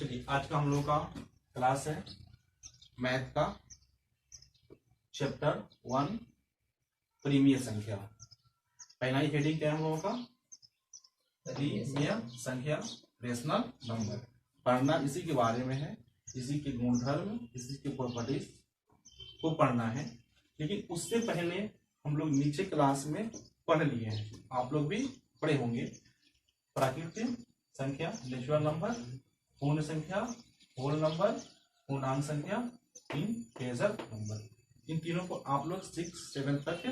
चलिए आज का हम लोग का क्लास है मैथ का चैप्टर 1 परिमेय संख्या। पहला ही हेडिंग क्या है हम लोगों का? परिमेय संख्या, रेशनल नंबर। पढ़ना इसी के बारे में है, इसी के गुणधर्म, इसी के प्रॉपर्टीज को पढ़ना है। लेकिन उससे पहले हम लोग नीचे क्लास में पढ़ लिए हैं, आप लोग भी पढ़े होंगे। प्राकृतिक संख्या, नेचुरल नंबर, पूर्ण संख्या, होल नंबर, पूर्णांक संख्या, इंटीजर नंबर। इन तीनों को आप लोग 6, 7 तक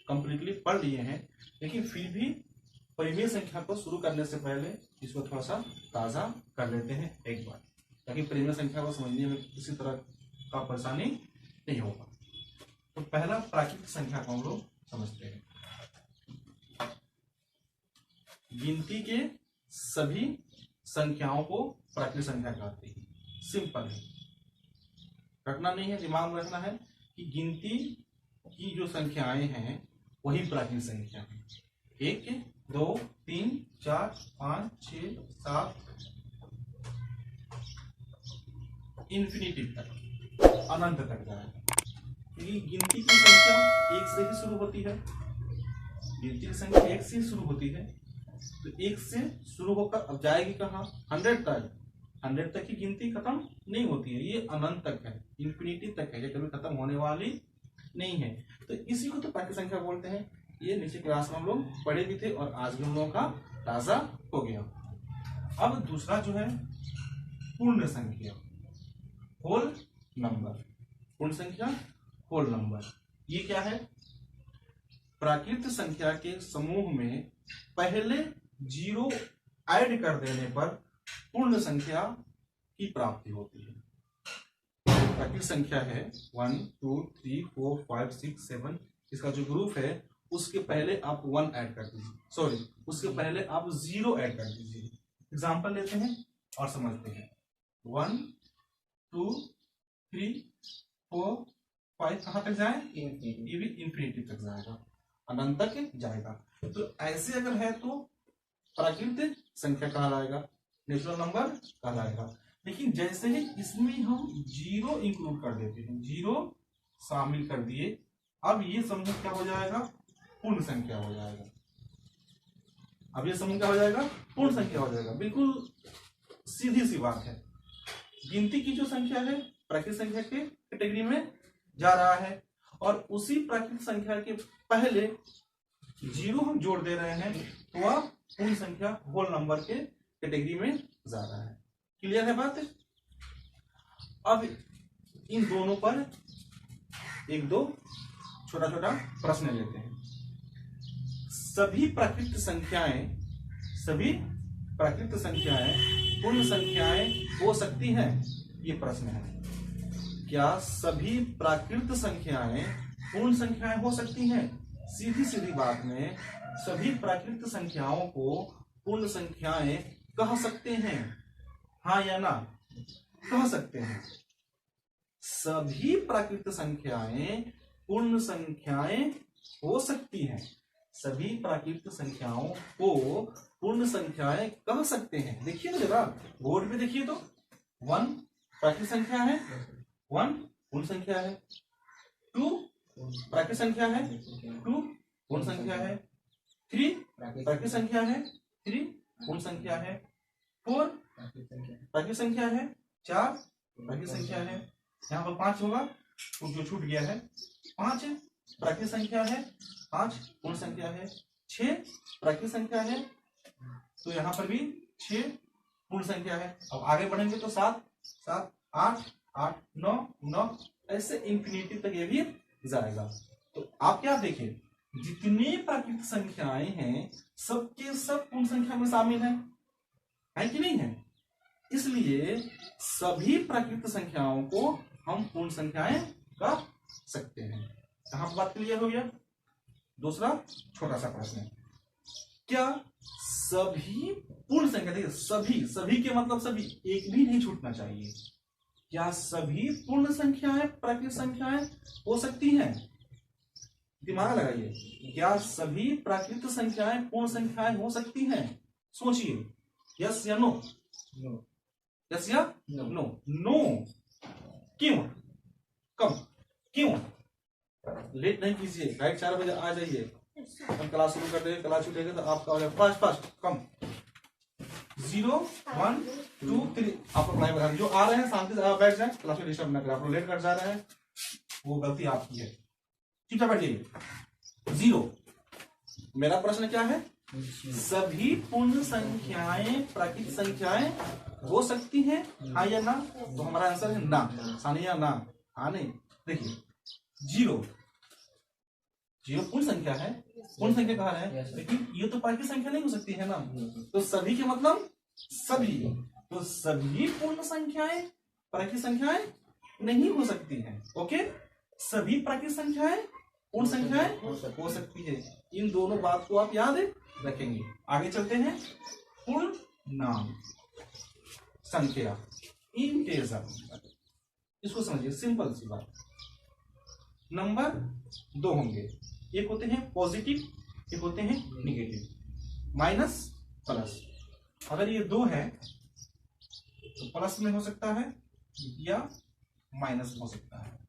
कंप्लीटली पढ़ लिए हैं। लेकिन फिर भी परिमेय संख्या को शुरू करने से पहले इसको थोड़ा सा ताजा कर लेते हैं एक बार, ताकि परिमेय संख्या को समझने में किसी तरह का परेशानी नहीं होगा। तो पहला प्राकृतिक संख्या को हम लोग समझते हैं। गिनती के सभी संख्याओं को प्राकृतिक संख्या कहते हैं। सिंपल है, रटना नहीं है, दिमाग में रखना है कि गिनती की जो संख्याएं हैं वही प्राकृतिक संख्या है। 1, 2, 3, 4, 5, 6, 7 इन्फिनिटी तक, अनंत तक जाएगा। क्योंकि गिनती की संख्या 1 से ही शुरू होती है। गिनती की संख्या 1 से ही शुरू होती है, तो 1 से शुरू होकर अब जाएगी कहाँ? 100 तक। 100 तक की गिनती खत्म नहीं होती है, ये अनंत तक है, इन्फिनिटी तक है, ये कभी खत्म होने वाली नहीं है। तो इसी को तो प्राकृतिक संख्या बोलते हैं। ये नीचे क्लास में हम लोग पढ़े भी थे और आज भी हम लोगों का ताजा हो गया। अब दूसरा जो है पूर्ण संख्या, होल नंबर। पूर्ण संख्या, होल नंबर, ये क्या है? प्राकृतिक संख्या के समूह में पहले 0 ऐड कर देने पर पूर्ण संख्या की प्राप्ति होती है। प्राकृतिक संख्या है 1, 2, 3, 4, 5, 6, 7, इसका जो ग्रुप है उसके पहले आप 1 ऐड कर दीजिए, सॉरी उसके पहले आप 0 ऐड कर दीजिए। एग्जांपल लेते हैं और समझते हैं। 1, 2, 3, 4, 5 कहाँ तक जाए? ये भी इंफिनिटी तक जाएगा, अनंत तक जाएगा। तो ऐसे अगर है तो प्राकृतिक संख्या कहलाएगा, नेचुरल नंबर कहलाएगा। लेकिन जैसे ही इसमें हम 0 इंक्लूड कर देते हैं, 0 शामिल कर दिए, अब ये समूह क्या हो जाएगा? पूर्ण संख्या हो जाएगा। अब ये समूह क्या हो जाएगा? पूर्ण संख्या हो जाएगा। बिल्कुल सीधी सी बात है। गिनती की जो संख्या है प्राकृतिक संख्या के कैटेगरी में जा रहा है, और उसी प्राकृतिक संख्या के पहले 0 हम जोड़ दे रहे हैं, तो वह पूर्ण संख्या, होल नंबर के कैटेगरी में जा रहा है। क्लियर है बात? अब इन दोनों पर 1-2 छोटा छोटा प्रश्न लेते हैं। सभी प्राकृतिक संख्याएं पूर्ण संख्याएं हो सकती हैं? ये प्रश्न है। क्या सभी प्राकृतिक संख्याएं पूर्ण संख्याएं हो सकती हैं? सीधी सीधी बात में सभी प्राकृतिक संख्याओं को पूर्ण संख्याएं कह सकते हैं, हाँ या ना? कह सकते हैं। सभी प्राकृतिक संख्याएं पूर्ण संख्याएं हो सकती हैं। सभी प्राकृतिक संख्याओं को पूर्ण संख्याएं कह सकते हैं। देखिए ना जरा, बोर्ड पे देखिए तो 1 प्राकृतिक संख्या है, 1 पूर्ण संख्या है। 2 प्राकृतिक संख्या है, 2 पूर्ण संख्या है। 3 प्राकृतिक संख्या है, 3 पूर्ण संख्या है। 4 प्राकृतिक संख्या है, 4 प्राकृतिक संख्या है। यहाँ पर 5 होगा, तो जो छूट गया है। 5 प्राकृतिक संख्या है, 5 पूर्ण संख्या है। 6 प्राकृतिक संख्या है, तो यहाँ पर भी 6 पूर्ण संख्या है। अब आगे बढ़ेंगे तो 7, 7, 8, 8, 9, 9, ऐसे इंफिनिटी तक ये भी जाएगा। तो आप क्या देखिए, जितनी प्राकृतिक संख्याएं हैं सबके सब पूर्ण संख्या में शामिल है कि नहीं है? इसलिए सभी प्राकृतिक संख्याओं को हम पूर्ण संख्याएं कह सकते हैं। कहां पर बात क्लियर हो गया? दूसरा छोटा सा प्रश्न, क्या सभी पूर्ण संख्या, देखिए सभी के मतलब सभी, एक भी नहीं छूटना चाहिए। क्या सभी पूर्ण संख्याएं प्राकृतिक संख्याएं हो सकती हैं? दिमाग लगाइए, क्या सभी प्राकृतिक संख्याएं पूर्ण संख्याएं हो सकती हैं? सोचिए, यस या नो? यस या नो? नो। क्यों? कम क्यों? लेट नहीं कीजिए, राइट 4 बजे आ जाइए, हम क्लास शुरू कर देंगे, क्लास छूटेगा तो आपका हो जाएगा फास्ट फास्ट। कम 0 1 2 3 आप अप्लाई बना, जो आ रहे हैं शांति से बैठ जाए, क्लास में डिस्टर्ब ना करें। आप लोग लेट कर जा रहे हैं, वो गलती आपकी है, चुपचाप बैठिए। 0। मेरा प्रश्न क्या है? सभी पूर्ण संख्याएं प्राकृतिक संख्याएं हो सकती हैं, हाँ या ना? तो हमारा आंसर है ना। सानिया ना, हाँ नहीं। देखिए 0 पूर्ण संख्या है, पूर्ण संख्या कहा है, लेकिन ये तो प्राकृतिक संख्या नहीं हो सकती है ना। तो सभी के मतलब सभी, तो सभी पूर्ण संख्याएं प्राकृतिक संख्याएं नहीं हो सकती हैं। ओके, सभी प्राकृतिक संख्याएं पूर्ण संख्याएं हो सकती है। इन दोनों बात को आप याद रखेंगे। आगे चलते हैं। पूर्णांक संख्या, इंटीजर, इसको समझिए, सिंपल सी बात। नंबर 2 होंगे, एक होते हैं पॉजिटिव, एक होते हैं निगेटिव, माइनस प्लस। अगर ये 2 है तो प्लस में हो सकता है या माइनस में हो सकता है।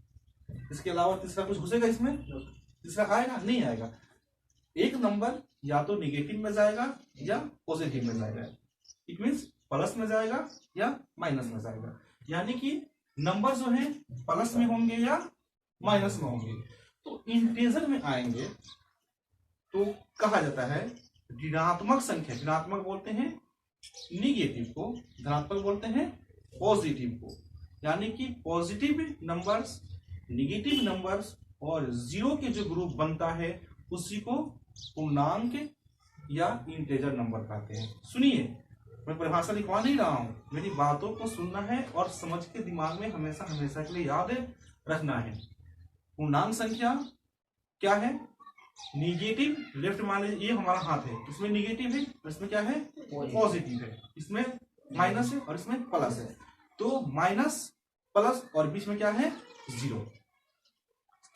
इसके अलावा तीसरा कुछ घुसेगा इसमें? तीसरा आएगा? नहीं आएगा। एक नंबर या तो निगेटिव में जाएगा या पॉजिटिव में जाएगा। इट मीन्स प्लस में जाएगा या माइनस में जाएगा। यानी कि नंबर जो है प्लस में होंगे या माइनस में होंगे। तो इंटीजर में आएंगे तो कहा जाता है ऋणात्मक संख्या, ऋणात्मक बोलते हैं निगेटिव को, धनात्मक बोलते हैं पॉजिटिव को। यानी कि पॉजिटिव नंबर्स, निगेटिव नंबर्स और 0 के जो ग्रुप बनता है उसी को पूर्णांक या इंटीजर नंबर कहते हैं। सुनिए, मैं परिभाषा लिखवा नहीं रहा हूं, मेरी बातों को सुनना है और समझ के दिमाग में हमेशा हमेशा के लिए याद रखना है। पूर्णांक संख्या क्या है? निगेटिव, लेफ्ट मान लीजिए ये हमारा हाथ है, इसमें निगेटिव है और इसमें क्या है? पॉजिटिव है। इसमें माइनस है और इसमें प्लस है। तो माइनस प्लस और बीच में क्या है? 0।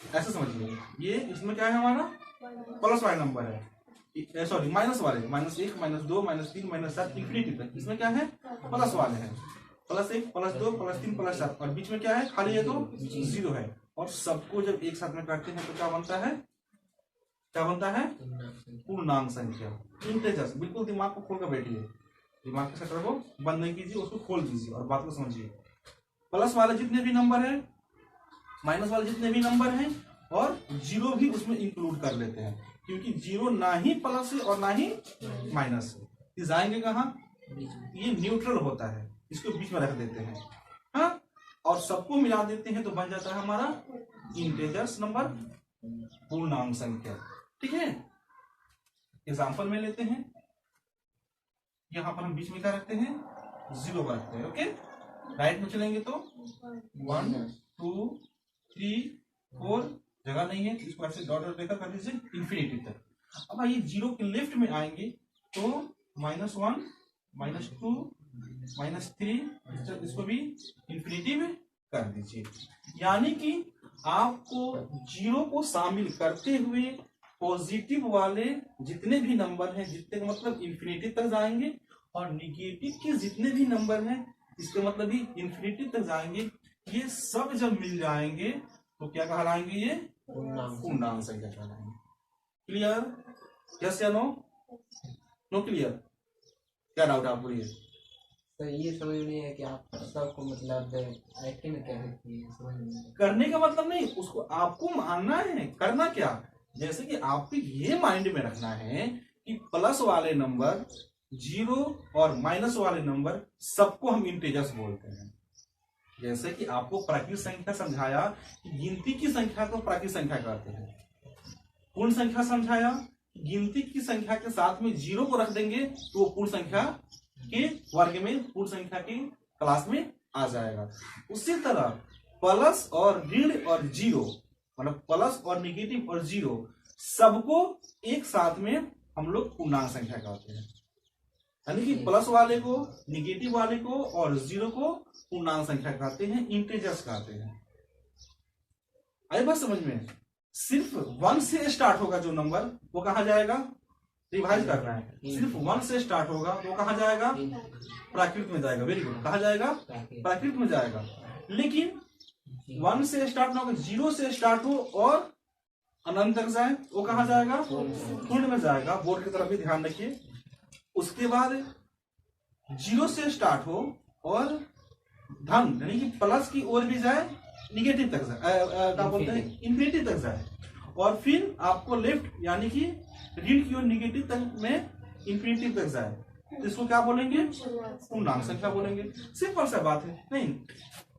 ऐसा समझिए, ये इसमें क्या है हमारा? प्लस वाले नंबर है, सॉरी माइनस वाले, -1 -2 -3 -7 इंफिनिटी तक। इसमें क्या है? प्लस वाले हैं, +1 +2 +3 +7 और बीच में क्या है? खाली है तो 0 है। और सबको जब एक साथ में काटते हैं तो क्या बनता है? क्या बनता है? पूर्णांक संख्या, इंटीजर्स। बिल्कुल दिमाग को खोल कर बैठिए, दिमाग के शटर को बंद नहीं कीजिए, उसको खोल दीजिए और बात को समझिए। प्लस वाले जितने भी नंबर हैं, माइनस वाले जितने भी नंबर हैं और 0 भी उसमें इंक्लूड कर लेते हैं, क्योंकि 0 ना ही प्लस है और ना ही माइनस है। ये जाएंगे कहाँ? ये न्यूट्रल होता है, इसको बीच में रख देते हैं, हाँ, और सबको मिला देते हैं तो बन जाता है हमारा इंटीजर्स नंबर, पूर्णांक संख्या। ठीक है, एग्जाम्पल में लेते हैं। यहां पर हम बीच में क्या रखते हैं? 0 रखते हैं। ओके, राइट में चलेंगे तो 1 2 3 4, जगह नहीं है, इसको ऐसे डॉट डॉट लेकर कर दीजिए इंफिनिटी तक। अब आइए 0 के लेफ्ट में आएंगे तो -1 -2 -3, इसको भी इंफिनिटी में कर दीजिए। यानी कि आपको 0 को शामिल करते हुए पॉजिटिव वाले जितने भी नंबर हैं, जितने का मतलब इंफिनिटी तक जाएंगे, और निगेटिव के जितने भी नंबर हैं इसके मतलब भी इंफिनिटी तक जाएंगे। ये सब जब मिल जाएंगे तो क्या कहलाएंगे? ये पूर्णांक संख्या कहलाएंगे। क्लियर? यस या नो? No clear? क्या डाउट आपको? ये तो ये समझ नहीं है कि आप सबको मतलब एक्टिंग क्या करती है, समझ नहीं। करने का मतलब नहीं, उसको आपको मानना है। करना क्या? जैसे कि आपको ये माइंड में रखना है कि प्लस वाले नंबर, 0 और माइनस वाले नंबर सबको हम इंटीजर्स बोलते हैं। जैसे कि आपको प्राकृतिक संख्या समझाया, गिनती की संख्या को प्राकृतिक संख्या कहते हैं। पूर्ण संख्या समझाया, गिनती की संख्या के साथ में 0 को रख देंगे तो वो पूर्ण संख्या के वर्ग में, पूर्ण संख्या की क्लास में आ जाएगा। उसी तरह प्लस और ऋण और 0, मतलब प्लस और निगेटिव और 0 सबको एक साथ में हम लोग पूर्णांक संख्या कहते हैं। यानी कि प्लस वाले को, निगेटिव वाले को और 0 को पूर्णांक संख्या कहते हैं, इंटीजर्स कहते हैं। आई बात समझ में? सिर्फ 1 से स्टार्ट होगा जो नंबर, वो कहा जाएगा रिवाइज कर रहे हैं, सिर्फ 1 से स्टार्ट होगा तो कहाँ जाएगा, प्राकृत में जाएगा। वेरी गुड, कहाँ जाएगा, प्राकृत में जाएगा। लेकिन 1 से स्टार्ट ना होगा, 0 से स्टार्ट हो और अनंत तक जाए, वो कहाँ जाएगा, पूर्ण में जाएगा। बोर्ड की तरफ भी ध्यान रखिए। उसके बाद 0 से स्टार्ट हो और धन यानी कि प्लस की ओर भी जाए, निगेटिव तक जाए, क्या बोलते हैं, इन्फिनिटी तक जाए, और फिर आपको लेफ्ट यानी कि ऋण की ओर निगेटिव तक में इन्फिनिटी तक जाए, तो इसको क्या बोलेंगे, पूर्णांक संख्या बोलेंगे। सिंपल सा बात है। नहीं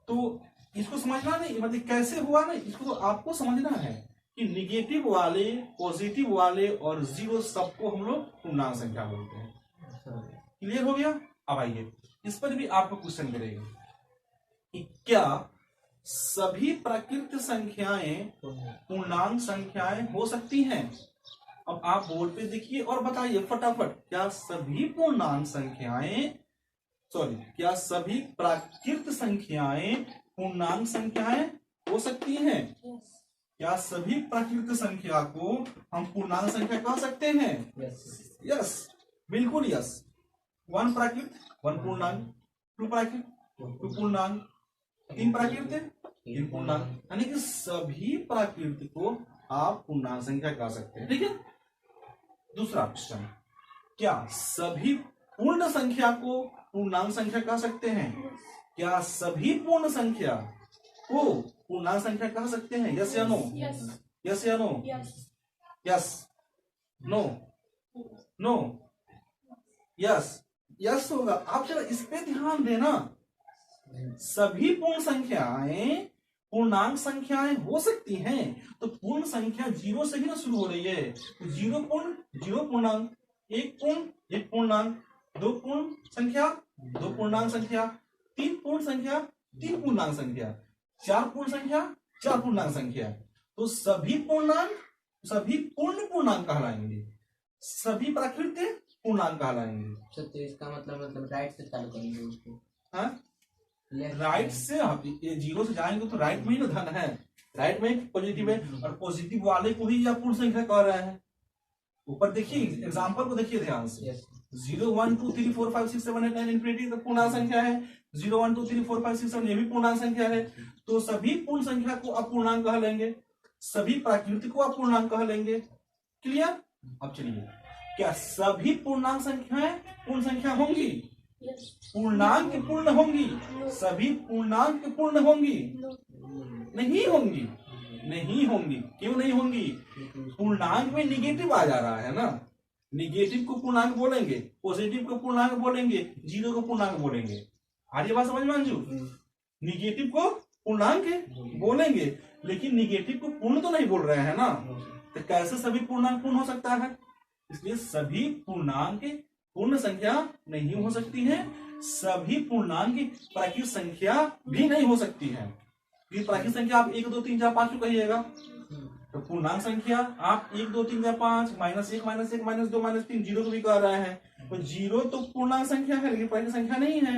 तो इसको समझना नहीं, मतलब कैसे हुआ ना, इसको तो आपको समझना है कि निगेटिव वाले, पॉजिटिव वाले और जीरो सबको हम लोग पूर्णांक संख्या बोलते हैं। क्लियर हो गया। अब आइए इस पर भी आपको क्वेश्चन करेगा कि क्या सभी प्राकृत संख्याएं पूर्णांक संख्याएं हो सकती हैं। अब आप बोर्ड पे देखिए और बताइए फटाफट, क्या सभी पूर्णांक संख्याएं, सॉरी, क्या सभी प्राकृत संख्याएं पूर्णांक संख्याएं हो सकती हैं। क्या सभी प्राकृत संख्या को हम पूर्णांक संख्या कह सकते हैं। यस, बिल्कुल यस। 1 प्राकृत 1 पूर्णांक, 2 प्राकृत 2 पूर्णांक, 3 प्राकृत 3 पूर्णांक, यानी कि सभी प्राकृत को आप पूर्णांक संख्या कह सकते हैं। ठीक है। दूसरा क्वेश्चन, क्या सभी पूर्ण संख्या को पूर्णांक संख्या कह सकते हैं। क्या सभी पूर्ण संख्या को पूर्णांक संख्या कह सकते हैं। यस या नो, यस या no, yes, no, no, yes, yes होगा। आप जरा इस पे ध्यान देना, सभी पूर्ण संख्याएं पूर्णांक संख्याएं हो सकती हैं। तो पूर्ण संख्या 0 से भी ना शुरू हो रही है, तो 0 पूर्ण 0 पूर्णांक, 1 पूर्ण 1 पूर्णांक, 2 पूर्ण संख्या 2 पूर्णांक संख्या, 3 पूर्ण संख्या 3 पूर्णांक संख्या, 4 पूर्ण संख्या 4 पूर्णांक संख्या। तो सभी पूर्णांक सभी पूर्ण पूर्णांक कहलाएंगे, सभी प्राकृत पूर्णांक कहलाएंगे। तो इसका मतलब राइट से चालू करेंगे उसको। हाँ, राइट से, ये 0 से जाएंगे तो राइट में ही ना धन है, राइट में पॉजिटिव है, और पॉजिटिव वाले को ही आप पूर्ण संख्या कह रहे हैं। ऊपर देखिए एग्जांपल को देखिए ध्यान से। 0 1 2 3 4 5 6 7 8 9 इन्फिनिटी तो पूर्णांक संख्या है। 0 1 2 3 4 5 6 7 ये भी पूर्णांक संख्या है। तो सभी पूर्ण संख्या को आप पूर्णांक कह लेंगे, सभी प्राकृतिक को आप पूर्णांक कह लेंगे। क्लियर। अब चलिए, क्या सभी पूर्णांक संख्याएं पूर्ण संख्या होंगी। पूर्णांक पूर्ण होंगी, सभी पूर्णांक पूर्ण होंगी। नहीं होंगी, नहीं होंगी। क्यों नहीं होंगी। पूर्णांक में निगेटिव आ जा रहा है ना, निगेटिव को पूर्णांक बोलेंगे, पॉजिटिव को पूर्णांक बोलेंगे, 0 को पूर्णांक बोलेंगे। आ रही बात समझ में अंजू। निगेटिव को पूर्णांक बोलेंगे, लेकिन निगेटिव को पूर्ण तो नहीं बोल रहे हैं ना, तो कैसे सभी पूर्णांक पूर्ण हो सकता है। इसलिए सभी पूर्णांक पूर्ण संख्या नहीं हो सकती है, सभी पूर्णांक प्राकृत संख्या भी नहीं हो सकती है। प्राकृत संख्या आप 1 2 3 4 5 को कहिएगा, तो पूर्णांक संख्या आप 1 2 3 4 5 -1 -1 -2 -3 0 को भी कह रहे हैं। तो 0 तो पूर्णांक संख्या है लेकिन प्राकृत संख्या नहीं है,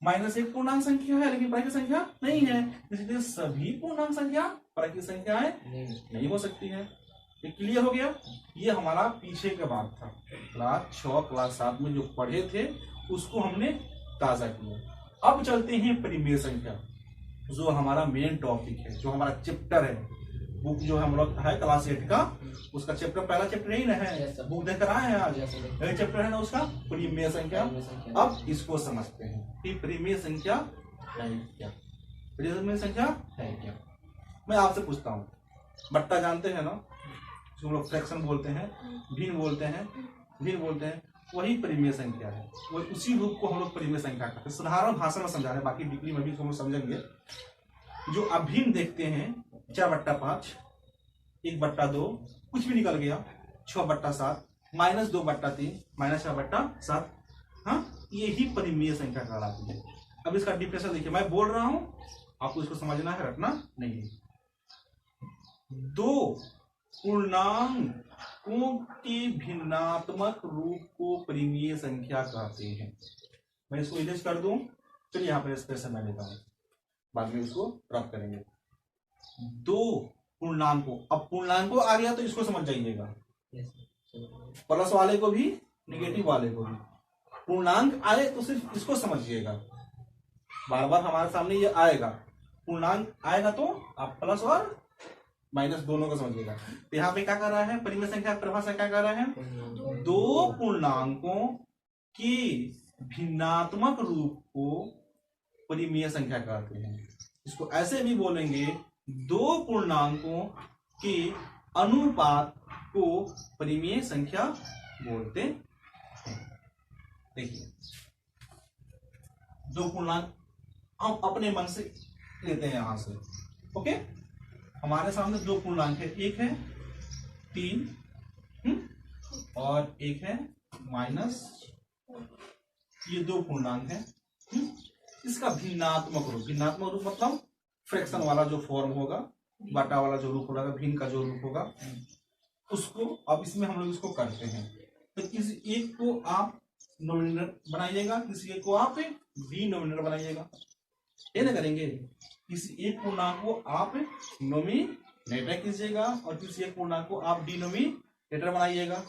-1 पूर्णांक संख्या है लेकिन प्राकृत संख्या नहीं है। इसलिए सभी पूर्णांक संख्या प्राकृत संख्याएं नहीं हो सकती है। ये क्लियर हो गया। ये हमारा पीछे का बात था, क्लास 6 क्लास 7 में जो पढ़े थे उसको हमने ताजा किया। अब चलते हैं परिमेय संख्या, जो हमारा मेन टॉपिक है, जो हमारा चैप्टर है। बुक जो हम लोग है क्लास 8 का, उसका चैप्टर पहला चैप्टर यही ना है, बुक देख रहा है आज, यही चैप्टर है ना उसका, परिमेय संख्या। अब इसको समझते हैं कि परिमेय संख्या है क्या, परिमेय संख्या है क्या। मैं आपसे पूछता हूँ, बट्टा जानते हैं ना, जो हम लोग फ्रैक्शन बोलते हैं, भिन्न बोलते हैं, भिन्न बोलते हैं, वही परिमेय संख्या है। वो उसी रूप को हम लोग परिमेय संख्या कहते हैं। साधारण भाषा में समझा रहे हैं, बाकी डिग्री में भी हम लोग समझेंगे। जो अभिन्न देखते हैं 4/5, 1/2, कुछ भी निकल गया, 6/7, -2/3, -4/7, हाँ, यही परिमेय संख्या कहलाती है। अब इसका डिफरेंशियल देखिए, मैं बोल रहा हूं, आपको इसको समझना है, रटना नहीं है। 2 पूर्णांकों के भिन्नात्मक रूप को परिमेय संख्या कहते हैं। मैं इसको इरेज कर दूं, चलिए यहाँ पर स्पेस मैं लेता हूं, बाद में इसको प्राप्त करेंगे। 2 पूर्णांकों, अब पूर्णांकों आ गया तो इसको समझ जाइएगा। प्लस वाले को भी, निगेटिव वाले को भी। पूर्णांक आए तो सिर्फ इसको समझिएगा, बार बार हमारे सामने ये आएगा, पूर्णांक आएगा तो आप प्लस और माइनस दोनों को समझिएगा। तो यहाँ पे क्या कर रहा है, परिमेय संख्या परिभाषा क्या कर रहा है, दो पूर्णांकों के भिन्नात्मक रूप को परिमेय संख्या कहते हैं। इसको ऐसे भी बोलेंगे, दो पूर्णांकों के अनुपात को परिमेय संख्या बोलते हैं। देखिए, दो पूर्णांक हम अपने मन से लेते हैं यहां से। ओके, हमारे सामने दो पूर्णांक है, एक है 3 और एक है माइनस, ये दो पूर्णांक है। इसका भिन्नात्मक रूप, भिन्नात्मक रूप मतलब फ्रैक्शन वाला जो फॉर्म होगा, बटा वाला जो रूप होगा, भिन्न का जो रूप होगा, उसको अब इसमें हम लोग इसको करते हैं। तो किसी एक को आप नोमिनेटर बनाइएगा, किसी एक को आप डिनोमिनेटर बनाइएगा, ये ना करेंगे। किसी एक पूर्णांक को आप नोमिनेटर कीजिएगा और किसी एक पूर्णांक को आप डिनोमिनेटर बनाइएगा।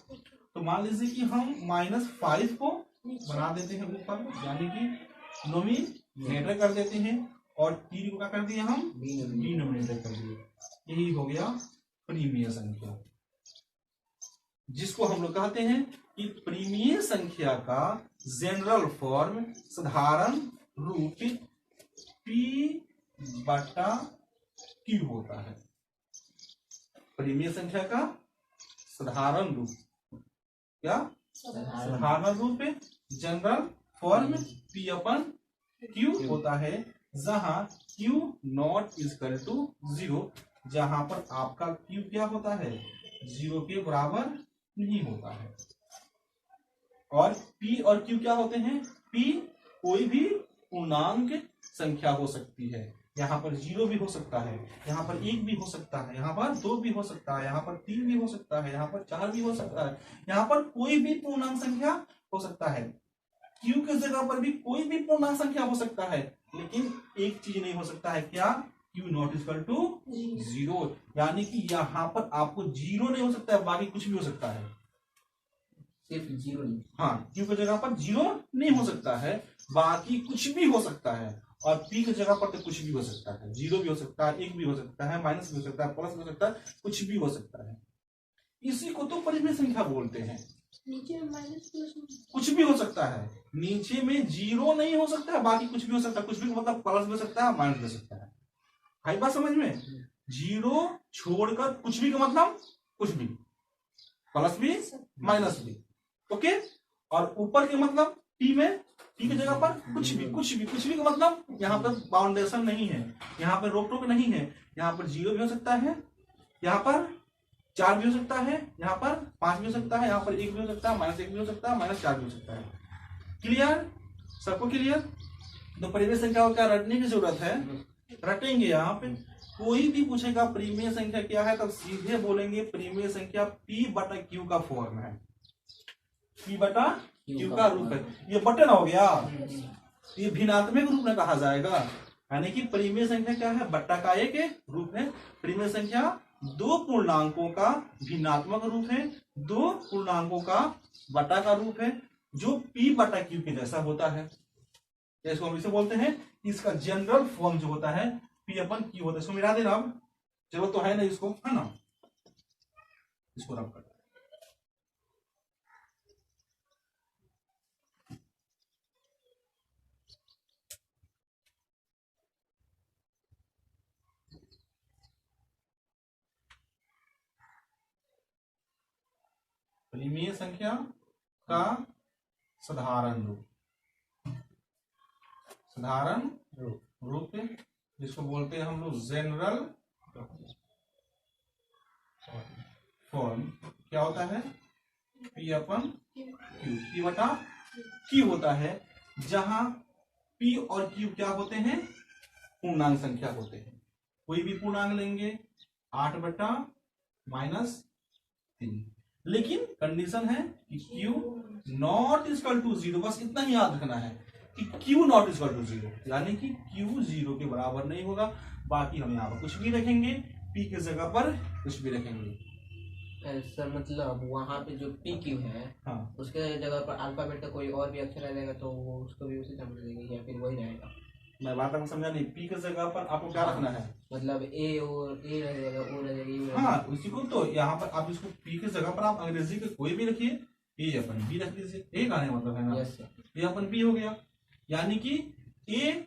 तो मान लीजिए कि हम -5 को बना देते हैं ऊपर, यानी कि नोमिनेटर कर देते हैं, और 3 को क्या कर दिया हम, डिनोमिनेटर कर दिए। यही हो गया परिमेय संख्या, जिसको हम लोग कहते हैं कि परिमेय संख्या का जनरल फॉर्म, साधारण रूप P/Q होता है। परिमेय संख्या का साधारण रूप क्या, साधारण रूप जनरल फॉर्म P/Q होता है, जहां Q नॉट इक्वल टू 0, जहां पर आपका Q क्या होता है, 0 के बराबर नहीं होता है। और P और Q क्या होते हैं, P कोई भी पूर्णांक संख्या हो सकती है, यहाँ पर 0 भी हो सकता है, यहाँ पर 1 भी हो सकता है, यहाँ पर 2 भी हो सकता है, यहाँ पर 3 भी हो सकता है, यहाँ पर 4 भी हो सकता है, यहाँ पर कोई भी पूर्णांक संख्या हो सकता है। Q की जगह पर भी कोई भी पूर्णांक संख्या हो सकता है, लेकिन एक चीज नहीं हो सकता है, क्या, Q नॉट इक्वल टू 0, यानी कि यहाँ पर आपको 0 नहीं हो सकता है, बाकी कुछ भी हो सकता है, सिर्फ 0 नहीं। हाँ, Q की जगह पर 0 नहीं हो सकता है, बाकी कुछ भी हो सकता है। और P की जगह पर तो कुछ भी हो सकता है, 0 भी हो सकता है, 1 भी हो सकता है, माइनस भी हो सकता है, प्लस भी हो सकता है, कुछ भी हो सकता है। इसी को तो परिमेय संख्या बोलते हैं। नीचे माइनस प्लस कुछ भी हो सकता है, नीचे में 0 नहीं हो सकता है, बाकी कुछ भी हो सकता है। कुछ भी मतलब प्लस भी हो सकता है, माइनस भी हो सकता है। भाई बात समझ में, 0 छोड़कर कुछ भी का मतलब कुछ भी, प्लस भी माइनस भी। ओके, और ऊपर के मतलब P में, P की जगह पर कुछ भी, कुछ भी, कुछ भी का मतलब यहाँ पर बाउंडेशन नहीं है, यहाँ पर रोक टोक नहीं है, यहाँ पर 0 भी हो सकता है, यहाँ पर 4 भी हो सकता है, यहाँ पर 5 भी हो सकता है, यहाँ पर 1 भी हो सकता है, -1 भी हो सकता है, -4 भी हो सकता है। क्लियर, सबको क्लियर? तो परिमेय संख्या को क्या रटने की जरूरत है, रटेंगे आप। कोई भी पूछेगा परिमेय संख्या क्या है, तब सीधे बोलेंगे परिमेय संख्या P/Q का फॉर्म है, P/Q का रूप है। ये बटन हो गया, ये भिन्नात्मक रूप में कहा जाएगा, यानी कि परिमेय संख्या क्या है, बट्टा का एक रूप है। परिमेय संख्या दो पूर्णांकों का भिन्नात्मक रूप है, दो पूर्णांकों का बटा का रूप है, जो P/Q के जैसा होता है। इसको हम इसे बोलते हैं, इसका जनरल फॉर्म जो होता है P/Q होता है। इसको मिला देना, अब जरूरत तो है नहीं इसको, है ना, इसको रब कर। परिमेय संख्या का साधारण रूप, साधारण रूप जिसको बोलते हैं हम लोग जनरल फॉर्म, क्या होता है, P/Q, P/Q होता है, जहां P और Q क्या होते हैं, पूर्णांक संख्या होते हैं। कोई भी पूर्णांक लेंगे, 8/-3, लेकिन कंडीशन है कि Q नॉट इक्वल टू 0, बस इतना ही याद रखना है कि Q नॉट इक्वल टू 0, यानी कि Q 0 के बराबर नहीं होगा। बाकी हम यहाँ पर कुछ भी रखेंगे, P की जगह पर कुछ भी रखेंगे। सर मतलब वहाँ पे जो पी क्यू है हाँ, उसके जगह पर अल्फाबेट का कोई और भी अक्षर आ जाएगा तो वो उसको भी उसी समझ लेंगे या फिर वही रहेगा? मैं बात आपको समझा नहीं। पी की जगह पर आपको क्या रखना है? मतलब ए और ए रहेगा, ओ रहेगा, ए हाँ, उसी को तो यहाँ पर आप इसको पी की जगह पर आप अंग्रेजी के कोई भी रखिए, ए अपन बी रख दीजिए। ए का नहीं मतलब है ना, यस सर। ए अपन बी हो गया। यानी कि ए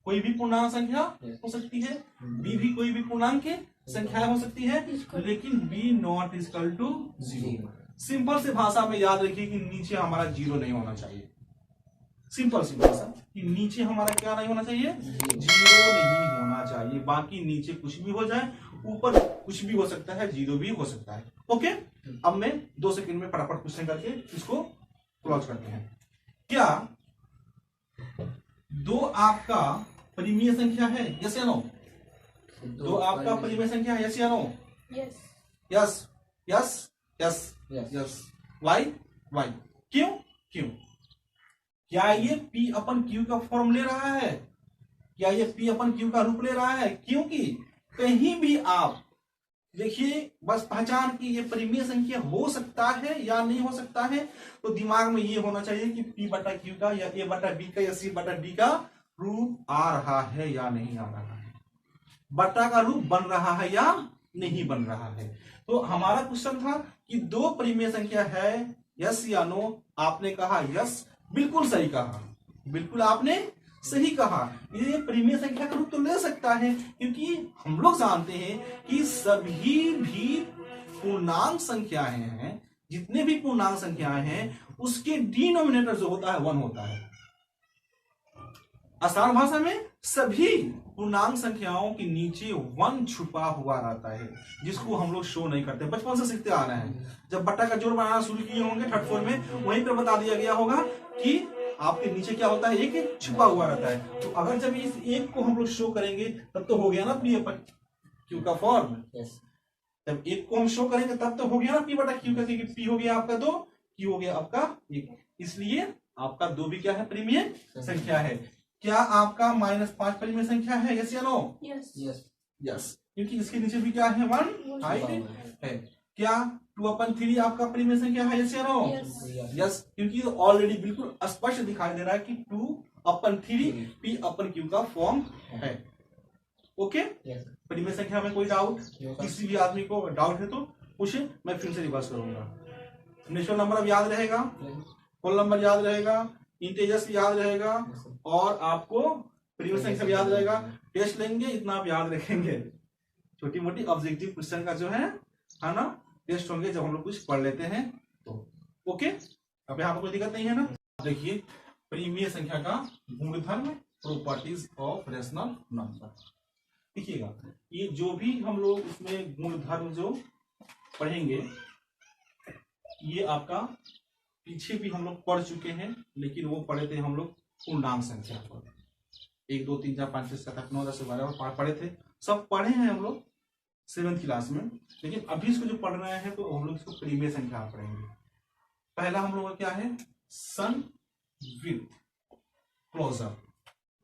कोई भी पूर्णांक संख्या हो सकती है, बी भी कोई भी पूर्णांक की संख्या हो सकती है, लेकिन B not equal to zero. Simple से भाषा में याद रखिए कि नीचे हमारा जीरो नहीं होना चाहिए। सिंपल सी भाषा कि नीचे हमारा क्या नहीं होना चाहिए? जीरो नहीं होना चाहिए। बाकी नीचे कुछ भी हो जाए, ऊपर कुछ भी हो सकता है, जीरो भी हो सकता है। ओके, अब मैं 2 सेकंड में फटाफट क्वेश्चन करके इसको क्लोज करते हैं। क्या 2 आपका परिमेय संख्या है? यस या नो? 2 आपका परिमेय संख्या है? यस या no? Yes yes yes yes yes yes. Why? क्यों? क्या ये P अपन Q का फॉर्म ले रहा है? क्या ये P अपन Q का रूप ले रहा है? क्योंकि कहीं भी आप देखिए, बस पहचान की ये परिमेय संख्या हो सकता है या नहीं हो सकता है, तो दिमाग में ये होना चाहिए कि P बटा Q का या A बटा B का या C बटा D का रूप आ रहा है या नहीं आ रहा है, बटा का रूप बन रहा है या नहीं बन रहा है। तो हमारा क्वेश्चन था कि 2 परिमेय संख्या है, यस या नो? आपने कहा यस, बिल्कुल सही कहा, बिल्कुल आपने सही कहा। ये परिमेय संख्या का रूप तो ले सकता है, क्योंकि हम लोग जानते हैं कि सभी भी पूर्णांक संख्याएं हैं, जितने भी पूर्णांक संख्याएं हैं उसके डिनोमिनेटर जो होता है 1 होता है। आसान भाषा में सभी पूर्णांक संख्याओं के नीचे 1 छुपा हुआ रहता है, जिसको हम लोग शो नहीं करते, बचपन से सीखते आ रहे हैं। जब बट्टा का जोड़ बनाना शुरू किए होंगे 3rd फ्लोर में, वहीं पर बता दिया गया होगा कि आपके नीचे क्या होता है, एक छुपा हुआ रहता है। तो अगर जब इस एक को हम लोग शो करेंगे तब तो हो गया ना पी अपन क्यू का फॉर्म। जब एक को हम शो करेंगे तब तो हो गया ना पी बटा क्यू का, क्योंकि पी हो गया आपका 2, क्यू हो गया आपका 1, इसलिए आपका 2 भी क्या है? परिमेय संख्या है। क्या आपका -5 परिमेय संख्या है? यस या नो? यस यस, क्योंकि इसके नीचे भी क्या है? 1 हाइट है। क्या 2/3 आपका परिमेय संख्या है? यस या नो? यस, क्योंकि ऑलरेडी बिल्कुल स्पष्ट दिखाई दे रहा है कि 2/3 P/Q का फॉर्म है। ओके, परिमेय संख्या में कोई डाउट? किसी भी आदमी को डाउट है तो पूछे, मैं फिर से रिवर्स करूंगा। नेचुरल नंबर अब याद रहेगा, होल नंबर याद रहेगा, इंटीजर्स याद रहेगा, और आपको परिमेय संख्या याद रहेगा। टेस्ट लेंगे, इतना आप याद रखेंगे। छोटी मोटी ऑब्जेक्टिव क्वेश्चन का जो है ना, टेस्ट होंगे जब हम लोग कुछ पढ़ लेते हैं तो। ओके, अब यहाँ पर कोई दिक्कत नहीं है ना? देखिए, परिमेय संख्या का गुणधर्म, प्रॉपर्टीज ऑफ रेशनल नंबर। देखिएगा, ये जो भी हम लोग इसमें गुणधर्म जो पढ़ेंगे, ये आपका पीछे भी हम लोग पढ़ चुके हैं, लेकिन वो पढ़े थे हम लोग पूर्णांक संख्या पर। 1 2 3 4 5 6 7 8 9 10 12 पढ़े थे, सब पढ़े हैं हम लोग 7th क्लास में। लेकिन अभी इसको जो पढ़ रहे हैं तो हम लोग इसको परिमेय संख्या पढ़ेंगे। पहला हम लोग का क्या है? सन विथ क्लोजर।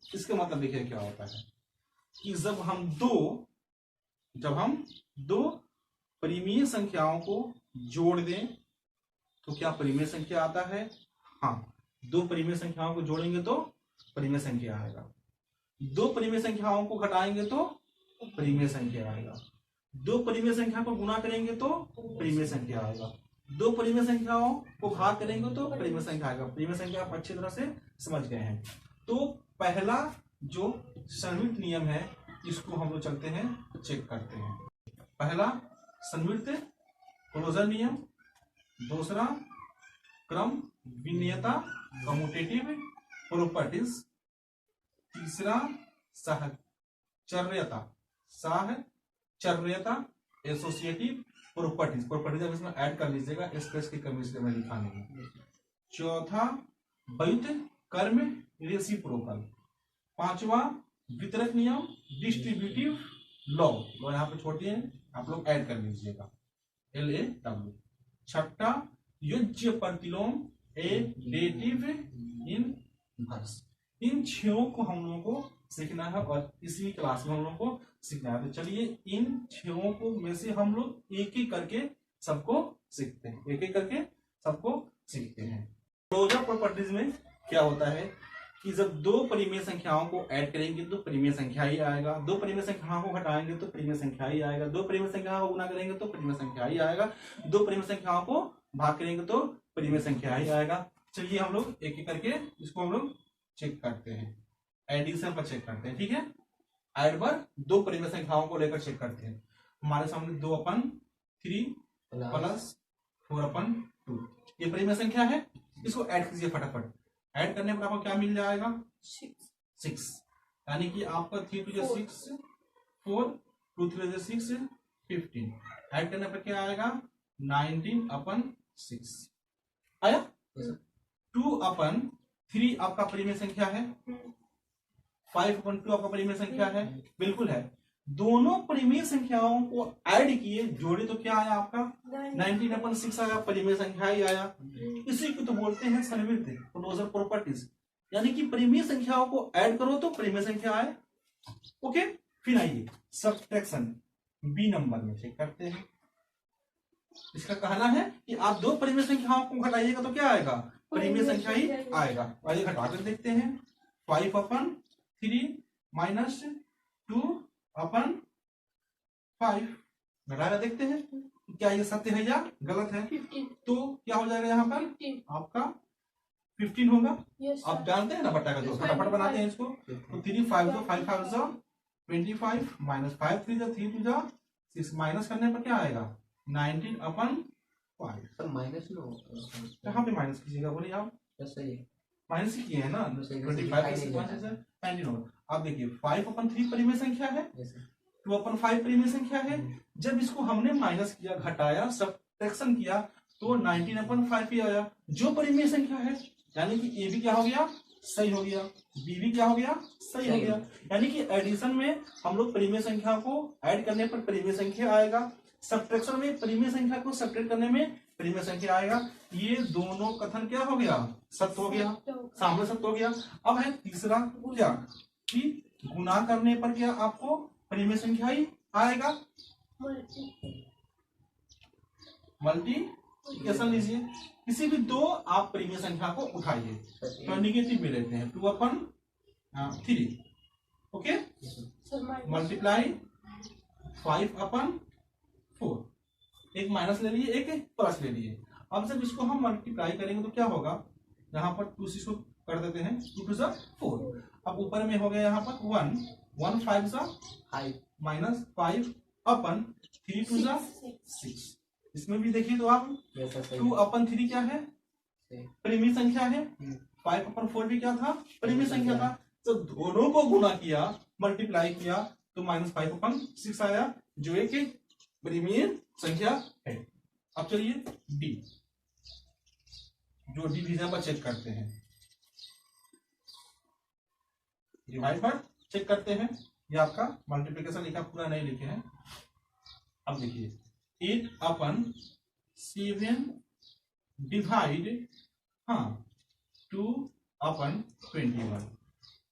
इसका मतलब देखिए क्या होता है कि जब हम दो परिमेय संख्याओं को जोड़ दें तो क्या परिमेय संख्या आता है? हाँ, 2 परिमेय संख्याओं को जोड़ेंगे तो परिमेय संख्या आएगा, 2 परिमेय संख्याओं को घटाएंगे तो परिमेय संख्या आएगा, 2 परिमेय संख्या को गुणा करेंगे तो परिमेय संख्या आएगा, 2 परिमेय संख्याओं को भाग करेंगे तो परिमेय संख्या आएगा। परिमेय संख्या आप अच्छी तरह से समझ गए हैं। तो पहला जो संयुक्त नियम है, इसको हम लोग चलते हैं चेक करते हैं। पहला संयुक्त क्लोजर नियम, दूसरा क्रम विन्यता कम्यूटेटिव प्रॉपर्टीज, तीसरा साहचर्यता एसोसिएटिव प्रॉपर्टीज। अब इसमें ऐड कर लीजिएगा, स्पेस की कमी इसलिए मैं लिखा नहीं। चौथा व्युत्क्रम कर्म रेसिप्रोकल, पांचवा वितरक नियम डिस्ट्रीब्यूटिव लॉ, यहाँ पे छोटी है आप लोग ऐड कर लीजिएगा LAW। छठा युज्य प्रतिलोम एडेटिव इनवर्स। इन 6 को हम लोगों को सीखना है और इसी क्लास में हम लोग को सीखना है। तो चलिए इन 6 को में से हम लोग एक एक करके सबको सीखते हैं, एक एक करके सबको सीखते हैं। क्लोजर प्रॉपर्टीज में क्या होता है कि जब दो परिमेय संख्याओं को ऐड करेंगे तो परिमेय संख्या ही आएगा, दो परिमेय संख्याओं को घटाएंगे तो परिमेय संख्या ही आएगा, दो परिमेय संख्याओं को गुना करेंगे तो परिमेय संख्या ही आएगा, दो परिमेय संख्याओं को भाग करेंगे तो परिमेय संख्या ही आएगा। चलिए हम लोग एक एक करके इसको हम लोग चेक करते हैं, एडिशन पर चेक करते हैं। ठीक है, ऐड पर दो परिमेय संख्याओं को लेकर चेक करते हैं। हमारे सामने 2/3 प्लस 4/2 ये परिमेय संख्या है, इसको ऐड कीजिए फटाफट। ऐड करने पर आपको क्या मिल जाएगा 6, यानी कि आपका 3 2 6 4 2 3 6 15। ऐड करने पर क्या आएगा 19/6 आया। 2/3 आपका परिमेय संख्या है, 5/2 आपका परिमेय संख्या है, बिल्कुल है। दोनों परिमेय संख्याओं को ऐड किए जोड़े तो क्या आया आपका 19/6 आया, परिमेय संख्या ही आया। इसी को तो बोलते हैं सन्निहित क्लोजर प्रॉपर्टीज, यानी कि परिमेय संख्याओं को ऐड करो तो परिमेय संख्या आए। ओके, फिर आइए सब्ट्रैक्शन बी नंबर में चेक करते हैं। इसका कहना है कि आप दो परिमेय संख्याओं को घटाइएगा तो क्या आएगा परिमेय संख्या ही आएगा। आइए घटाकर देखते हैं। 5/3 माइनस 2/5 घटाकर देखते हैं क्या ये सत्य है या गलत है। 15 तो क्या हो जाएगा यहाँ पर 15 आपका 15 होगा। यस आप जानते हैं ना बट्टा का जो फटाफट बनाते हैं इसको। तो 3 5 2 5 5 जा 25 माइनस 5 3 जा 3 2 जा 6 माइनस करने पर क्या आएगा 19/5। सब माइनस में कहाँ पे माइनस कीजिएगा बोलिए आप। सही है, माइनस ही किए हैं ना। सही 25 से 19 होगा। आप देखिए 5/3 परिमेय संख्या है, 2/5 परिमेय संख्या है। जब इसको हमने माइनस किया, घटाया, सब्ट्रैक्शन किया तो 19/5 ही आया जो परिमेय संख्या है। यानी कि ए भी क्या हो गया सही हो गया, बी भी क्या हो गया सही हो गया। यानी कि एडिशन में हम लोग परिमेय संख्या को ऐड करने पर परिमेय संख्या आएगा, सब्ट्रैक्शन में परिमेय संख्या को सब्ट्रैक्ट करने में परिमेय संख्या आएगा। ये दोनों कथन क्या हो गया सत्य हो गया, सामने सत्य हो गया। अब है तीसरा क्या कि गुना करने पर क्या आपको परिमेय संख्या ही आएगा। मल्टीप्लिकेशन लीजिए, किसी भी दो आप परिमेय संख्या को उठाइए तो निगेटिव में लेते हैं 2/3 ओके, मल्टीप्लाई 5/4 एक माइनस ले लिए एक प्लस ले लिए। अब जब इसको हम मल्टीप्लाई करेंगे तो क्या होगा यहाँ पर 2 से इसको कर देते हैं 2 2 4। अब ऊपर में हो गया यहाँ पर 1 1 5 माइनस 5/3 2 6। इसमें भी देखिए तो आप 2/3 क्या है परिमेय संख्या है, 5/4 भी क्या था परिमेय संख्या था। तो दोनों को गुना किया मल्टीप्लाई किया तो -5/6 आया जो एक परिमेय संख्या है। अब चलिए डी, जो डिवीजन पर चेक करते हैं, डिवाइड पर चेक करते हैं। ये आपका मल्टीप्लिकेशन लिखा पूरा नहीं लिखे हैं। अब देखिए 8/7 डिवाइड 2/21।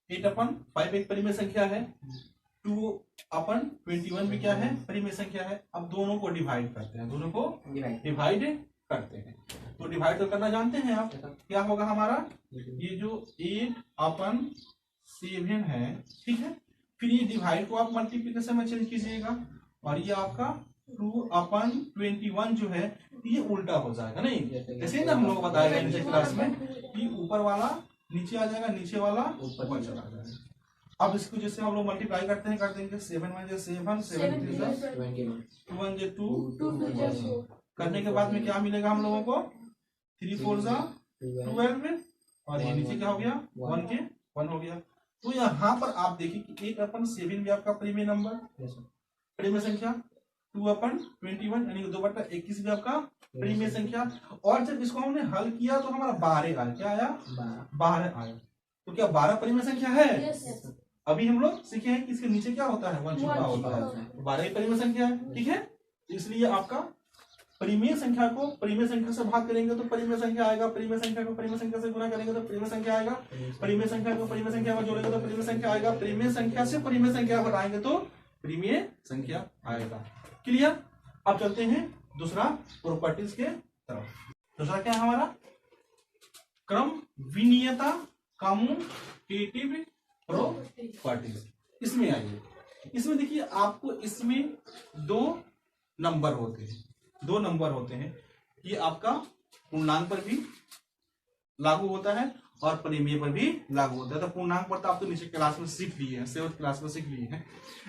8/5 एक परिमेय संख्या है, 2/21 भी क्या है परिमेय संख्या है। अब दोनों को डिवाइड करते हैं, दोनों को डिवाइड करते हैं। तो डिवाइड तो करना जानते हैं आप, क्या होगा हमारा ये जो 8/7 है, ठीक है। फिर ये डिवाइड को आप मल्टीप्लिकेशन में चेंज कीजिएगा और ये आपका 2/21 जो है ये उल्टा हो जाएगा। नहीं जैसे ना हम लोग बताएगा नीचे क्लास में कि ऊपर वाला नीचे आ जाएगा, नीचे वाला ऊपर चला जाएगा। अब इसको जैसे हम लोग मल्टीप्लाई करते हैं कर देंगे 7 1 7 7 3 2 1 2 करने के बाद में क्या मिलेगा हम लोगों को 3 4 12 और ये नीचे क्या हो गया 1 के 1 हो गया। तो यहाँ पर आप देखिए कि 8/7 भी आपका परिमेय नंबर परिमेय संख्या, 2/21 यानी 2/21 भी आपका परिमेय संख्या। और जब इसको हमने हल किया तो हमारा 12 आया, क्या आया 12 आया। तो क्या 12 परिमेय संख्या है। अभी हम लोग सीखे हैं कि इसके नीचे क्या होता है 1 छुपा होता है, 12 परिमेय संख्या है, ठीक है। इसलिए आपका परिमेय संख्या को परिमेय संख्या से भाग करेंगे तो परिमेय संख्या आएगा, परिमेय संख्या को परिमेय संख्या से गुना करेंगे तो परिमेय संख्या आएगा, परिमेय संख्या को परिमेय संख्या में जोड़ेंगे तो परिमेय संख्या आएगा, परिमेय संख्या से परिमेय संख्या घटाएंगे तो परिमेय संख्या आएगा। क्लियर। अब चलते हैं दूसरा प्रॉपर्टीज के तरफ। दूसरा क्या है हमारा क्रम विनियता कम्यूटेटिव प्रॉपर्टीज। इसमें आइए, इसमें देखिए आपको इसमें दो नंबर होते हैं। ये आपका पूर्णांक पर भी लागू होता है और परिमेय पर भी लागू होता है। तो पूर्णांक पर तो आप तो नीचे क्लास में सीख लिए हैं, 7th क्लास में सीख लिए हैं,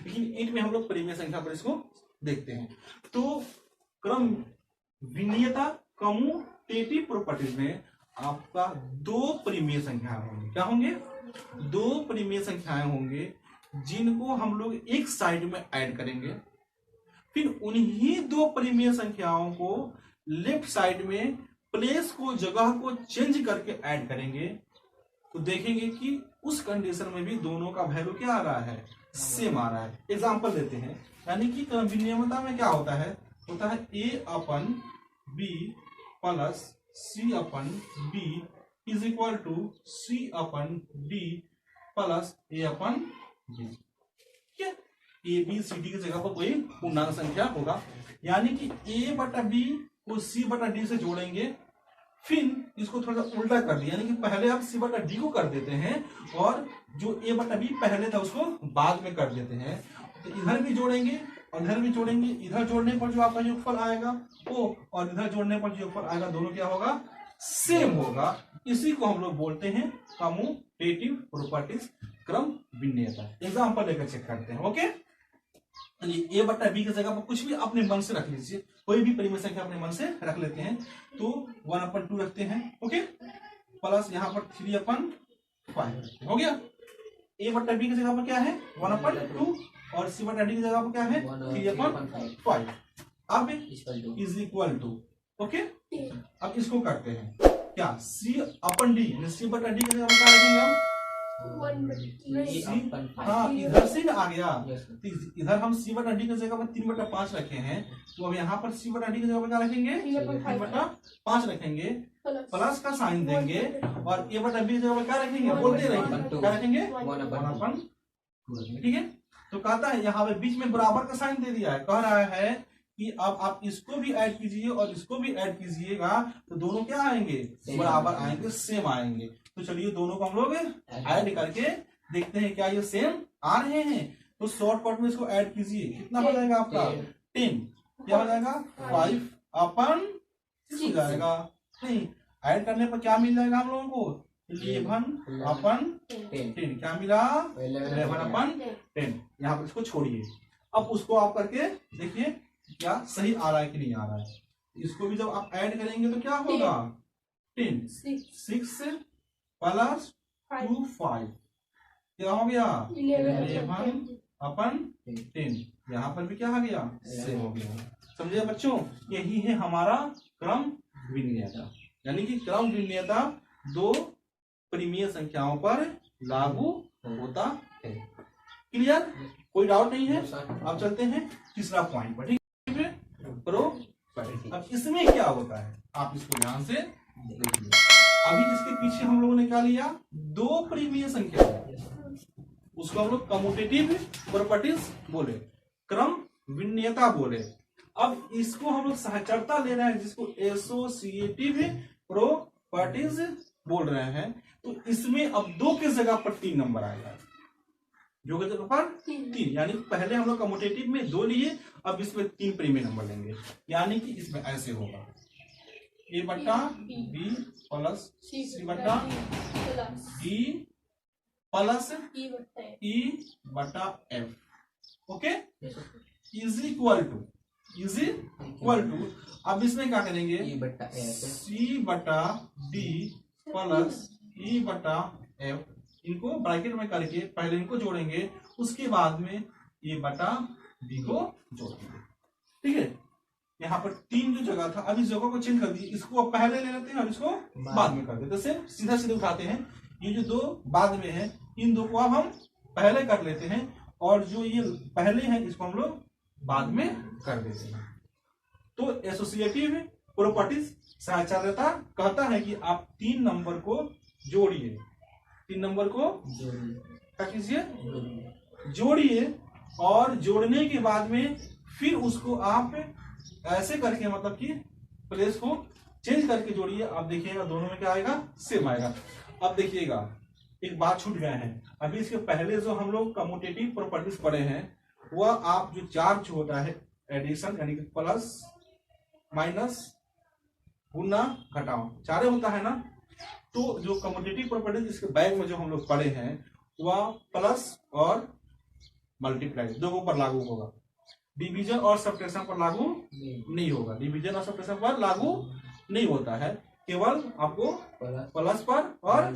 लेकिन 8 में हम लोग परिमेय संख्या पर इसको देखते हैं। तो क्रम विनियता कम्यूटेटिव प्रॉपर्टीज में आपका दो परिमेय संख्याएं होंगी। क्या होंगे? दो परिमेय संख्याएं होंगे जिनको हम लोग एक साइड में ऐड करेंगे, फिर उन्हीं दो परिमेय संख्याओं को लेफ्ट साइड में प्लेस को, जगह को चेंज करके ऐड करेंगे, तो देखेंगे कि उस कंडीशन में भी दोनों का वैल्यू क्या आ रहा है? सेम आ रहा है। एग्जांपल देते हैं, यानी कि विनियमता में क्या होता है a upon b plus c upon b is equal to c upon d plus a upon b। ठीक है, ए बी सी डी की जगह पर कोई पूर्णांक संख्या होगा, यानी कि a बटा b को c बटा d से जोड़ेंगे, फिर इसको थोड़ा सा उल्टा कर दिया, यानी कि पहले आप c बटा d को कर देते हैं और जो a बटा b पहले था उसको बाद में कर देते हैं। तो इधर भी जोड़ेंगे और इधर भी जोड़ेंगे, इधर जोड़ने पर जो आपका योगफल आएगा वो और इधर जोड़ने पर जो योगफल आएगा दोनों क्या होगा? सेम होगा। इसी को हम लोग बोलते हैं कम्यूटेटिव प्रॉपर्टीज, क्रम विनियता। एग्जांपल लेकर चेक करते हैं। ओके, a बटा b की जगह पर कुछ भी अपने मन से रख लीजिए, कोई भी परिमेय संख्या अपने मन से रख लेते हैं। तो 1/2 रखते हैं, ओके, प्लस यहाँ पर 3/5 हो गया। a बटा b की जगह पर क्या है? 1/2 और c बटा d की जगह पर क्या है? 3/5। अब इज इक्वल टू, ओके, अब इसको करते हैं क्या? c अपन d, c बटा d की जगह पर क्या रखेंगे हम? हाँ, इधर से आ गया, इधर हम c बटा d की जगह पर 3/5 रखे हैं, तो अब यहाँ पर c बटा d की जगह पर क्या रखेंगे? 3/5 रखेंगे, प्लस का साइन देंगे और a बटा b की जगह पर क्या रखेंगे? बोलते रहेंगे, क्या रखेंगे? 1/2। ठीक है, तो कहता है यहाँ पे बीच में बराबर का साइन दे दिया है, कह रहा है कि अब आप इसको भी ऐड कीजिए और इसको भी ऐड कीजिएगा तो दोनों क्या आएंगे? बराबर आएंगे, सेम आएंगे। तो चलिए दोनों को हम लोग ऐड करके देखते हैं क्या ये सेम आ रहे हैं। तो शॉर्टकट में इसको ऐड कीजिए, कितना हो जाएगा आपका? 10। क्या हो जाएगा? 5/6 हो जाएगा। नहीं, ऐड करने पर क्या मिल जाएगा हम लोगों को? 11/10। क्या मिला? 11/10। यहाँ पर इसको छोड़िए, अब उसको आप करके देखिए क्या सही आ रहा है कि नहीं आ रहा है। इसको भी जब आप ऐड करेंगे तो क्या होगा? 10 6 प्लस 2 5 क्या हो गया? 11/10। यहाँ पर भी क्या आ गया? सेम हो गया। समझे बच्चों, यही है हमारा क्रम विनियता, यानी कि क्रम विनियता दो परिमेय संख्याओं पर लागू होता है। क्लियर? कोई डाउट नहीं है? अब चलते हैं तीसरा पॉइंट पर। ठीक है, अब इसमें क्या होता है आप इसको ध्यान से देखिए। अभी इसके पीछे हम लोगों ने क्या लिया? दो परिमेय संख्या, उसको हम लोग कम्यूटेटिव प्रॉपर्टीज बोले, क्रम विनियता बोले। अब इसको हम लोग सहचरता ले रहे हैं, जिसको एसोसिएटिव प्रॉपर्टीज बोल रहे हैं। तो इसमें अब 2 की जगह पर 3 नंबर आएगा, जो की जगह पर 3, यानी पहले हम लोग कम्यूटेटिव में 2 लिए, अब इसमें 3 परिमेय नंबर लेंगे, यानी कि इसमें ऐसे होगा a बटा b प्लस c बटा d प्लस e बटा f, okay, is equal to अब इसमें क्या करेंगे? c बटा d प्लस e बटा f, इनको ब्रैकेट में करके पहले इनको जोड़ेंगे, उसके बाद में a बटा d को जोड़ेंगे। ठीक है, यहाँ पर 3 जो जगह था, अब इस जगह को चेंज कर दिए, इसको पहले ले लेते हैं और इसको बाद में कर देते हैं। तो सीधा सीधे उठाते हैं, ये जो 2 बाद में है, इन 2 को अब हम पहले कर लेते हैं और जो ये पहले हैं इसको हम लोग बाद में कर देते हैं। तो एसोसिएटिव प्रॉपर्टीज सहचार्यता कहता है कि आप 3 नंबर को जोड़िए, 3 नंबर को क्या कीजिए? जोड़िए, और जोड़ने के बाद में फिर उसको आप ऐसे करके मतलब कि प्लेस को चेंज करके जोड़िए, आप देखिएगा दोनों में क्या आएगा, सेम आएगा। अब देखिएगा एक बात छूट गया है, अभी इसके पहले जो हम लोग कम्यूटेटिव प्रॉपर्टीज पढ़े हैं वह आप जो चार्ज होता है एडिशन यानी कि प्लस माइनस गुना घटाओ चारे होता है ना, तो जो कम्यूटेटिव प्रॉपर्टीज इसके बैग में जो हम लोग पढ़े हैं वह प्लस और मल्टीप्लाई दोनों पर लागू होगा, डिवीजन और सब्ट्रैक्शन पर लागू नहीं होगा। डिवीजन और सब्ट्रैक्शन पर लागू नहीं होता है, केवल आपको प्लस पर और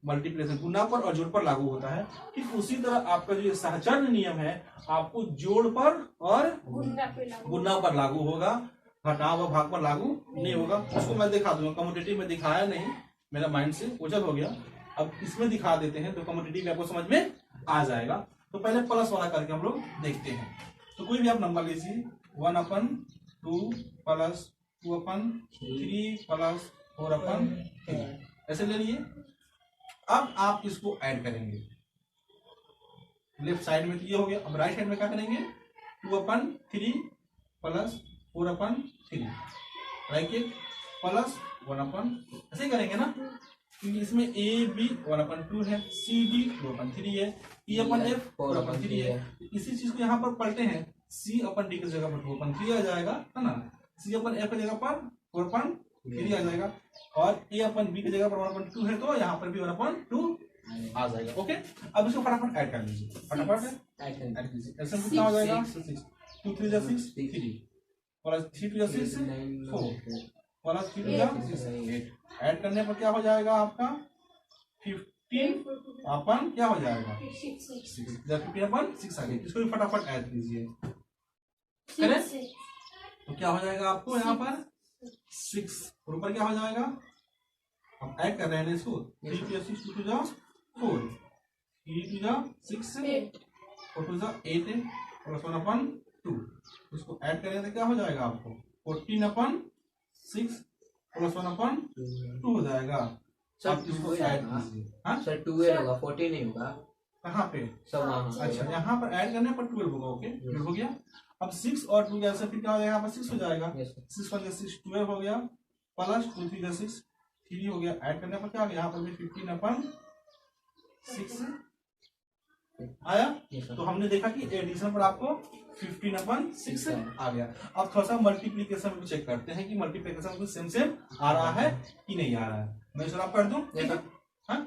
मल्टीप्लिकेशन गुना पर और जोड़ पर लागू होता है। ठीक उसी तरह आपका जो सहचरण नियम है आपको जोड़ पर और गुना पर लागू होगा, घटाव व भाग पर लागू नहीं होगा। उसको मैं दिखा दूंगा, कम्यूटेटिव में दिखाया नहीं, मेरा माइंड से ओझल हो गया, अब इसमें दिखा देते हैं तो कम्यूटेटिव आपको समझ में आ जाएगा। तो पहले प्लस वाला करके हम लोग देखते हैं। तो कोई भी आप नंबर लीजिए 1/2 प्लस 2/3 प्लस 4/3 ऐसे ले लिए। अब आप इसको ऐड करेंगे, लेफ्ट साइड में तो ये हो गया, अब राइट साइड में क्या करेंगे 2/3 प्लस 4/3 ब्रैकेट प्लस 1/2 ऐसे करेंगे ना, क्योंकि इसमें ए बी 1/2 है, सी डी 2/3 है, ई अपन एफ 4/3 है। इसी चीज को यहाँ पर पलटे हैं, सी अपन डी की जगह पर 2/3 आ जाएगा, है ना, सी अपन एफ की जगह पर 4/3 आ जाएगा, और ए अपन बी की जगह पर 1/2 है तो यहाँ पर भी 1/2 आ जाएगा। ओके, अब इसको फटाफट ऐड कर लीजिए, फटाफट ऐड कीजिए। ऐसे में कितना हो जाएगा 2 3 6 3 प्लस 3 2 6 4 प्लस 3 2 6 8 ऐड करने पर क्या हो जाएगा आपका 15 अपन क्या हो जाएगा 15/6 आ गया। इसको भी फटाफट ऐड कीजिए, तो क्या हो जाएगा आपको यहाँ पर 6 और ऊपर क्या हो जाएगा, हम ऐड कर रहे हैं इसको 3 2 6 2 2 4 3 2 6 4 2 8 प्लस 1/2 इसको ऐड करेंगे तो क्या हो जाएगा आपको 14/6 प्लस 1/2 हो जाएगा। आप इसको ऐड कीजिए, हाँ सर 12 होगा 14 नहीं होगा, कहाँ पे सब अच्छा यहाँ पर ऐड करने पर 12 होगा। ओके 12 हो गया। अब 6 और 2 जैसे फिर क्या हो जाएगा यहाँ पर 6 हो जाएगा, 6 1 6 12 हो गया, प्लस 2 3 6 3 हो गया, ऐड करने पर क्या हो गया यहाँ पर भी 15/6 आया। तो हमने देखा कि एडिशन पर आपको 15/6 आ गया। अब थोड़ा सा मल्टीप्लीकेशन भी चेक करते हैं कि मल्टीप्लीकेशन भी सेम सेम आ रहा है कि नहीं आ रहा है। मैं सर आप कर दूं, हाँ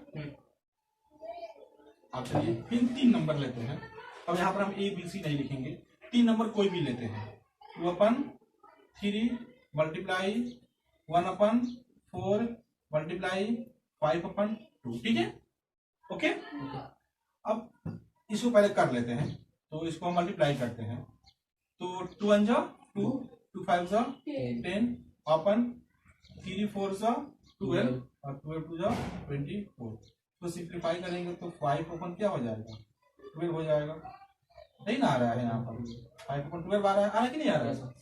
आप चलिए फिर 3 नंबर लेते हैं। अब यहाँ पर हम ए बी सी नहीं लिखेंगे, 3 नंबर कोई भी लेते हैं। 2/3 मल्टीप्लाई 1/4 मल्टीप्लाई 5/2 ठीक है। ओके अब इसको पहले कर लेते हैं, तो इसको हम मल्टीप्लाई करते हैं। तो 2 1 जा 2 2 5 जा 10 अपन 3 4 जा 12 और 12 2 जा 24। तो सिंप्लीफाई करेंगे तो 5 अपन क्या हो जाएगा 12 हो जाएगा, नहीं ना आ रहा है यहाँ पर 5/12 आ रहा है कि नहीं आ रहा है।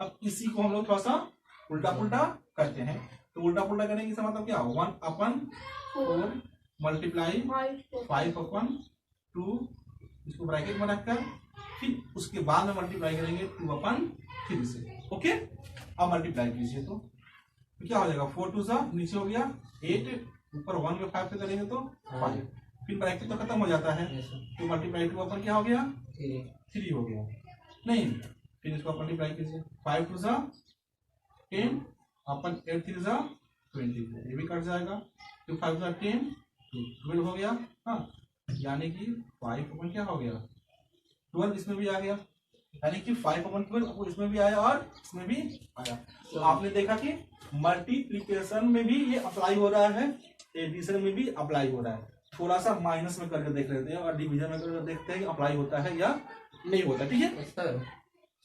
अब इसी को हम लोग थोड़ा सा उल्टा पुल्टा करते हैं, तो उल्टा पुल्टा करने की मतलब क्या 1/4 मल्टीप्लाई 5/2 इसको ब्रैकेट में रखकर फिर उसके बाद में मल्टीप्लाई करेंगे 2/3 से। ओके अब मल्टीप्लाई कीजिए तो क्या हो जाएगा 4 2 सा नीचे हो गया 8 ऊपर 1 में 5 से करेंगे तो 5 फिर ब्रैकेट तो खत्म हो जाता है, तो मल्टीप्लाई 2 अपन क्या हो गया 3 हो गया, नहीं फिर इसको मल्टीप्लाई कीजिए 5 2 सा 10 अपन 8 3 सा 24 ये भी कट जाएगा, तो 5 सा 10 12 हो गया। हाँ यानी कि 5 क्या हो गया 12 इसमें भी आ गया, यानी कि 5/12 इसमें भी आया और इसमें भी आया। तो आपने देखा कि मल्टीप्लिकेशन में भी ये अप्लाई हो रहा है, एडिशन में भी अप्लाई हो रहा है। थोड़ा सा माइनस में करके देख लेते हैं और डिवीजन में करके देखते हैं कि अप्लाई होता है या नहीं होता। ठीक है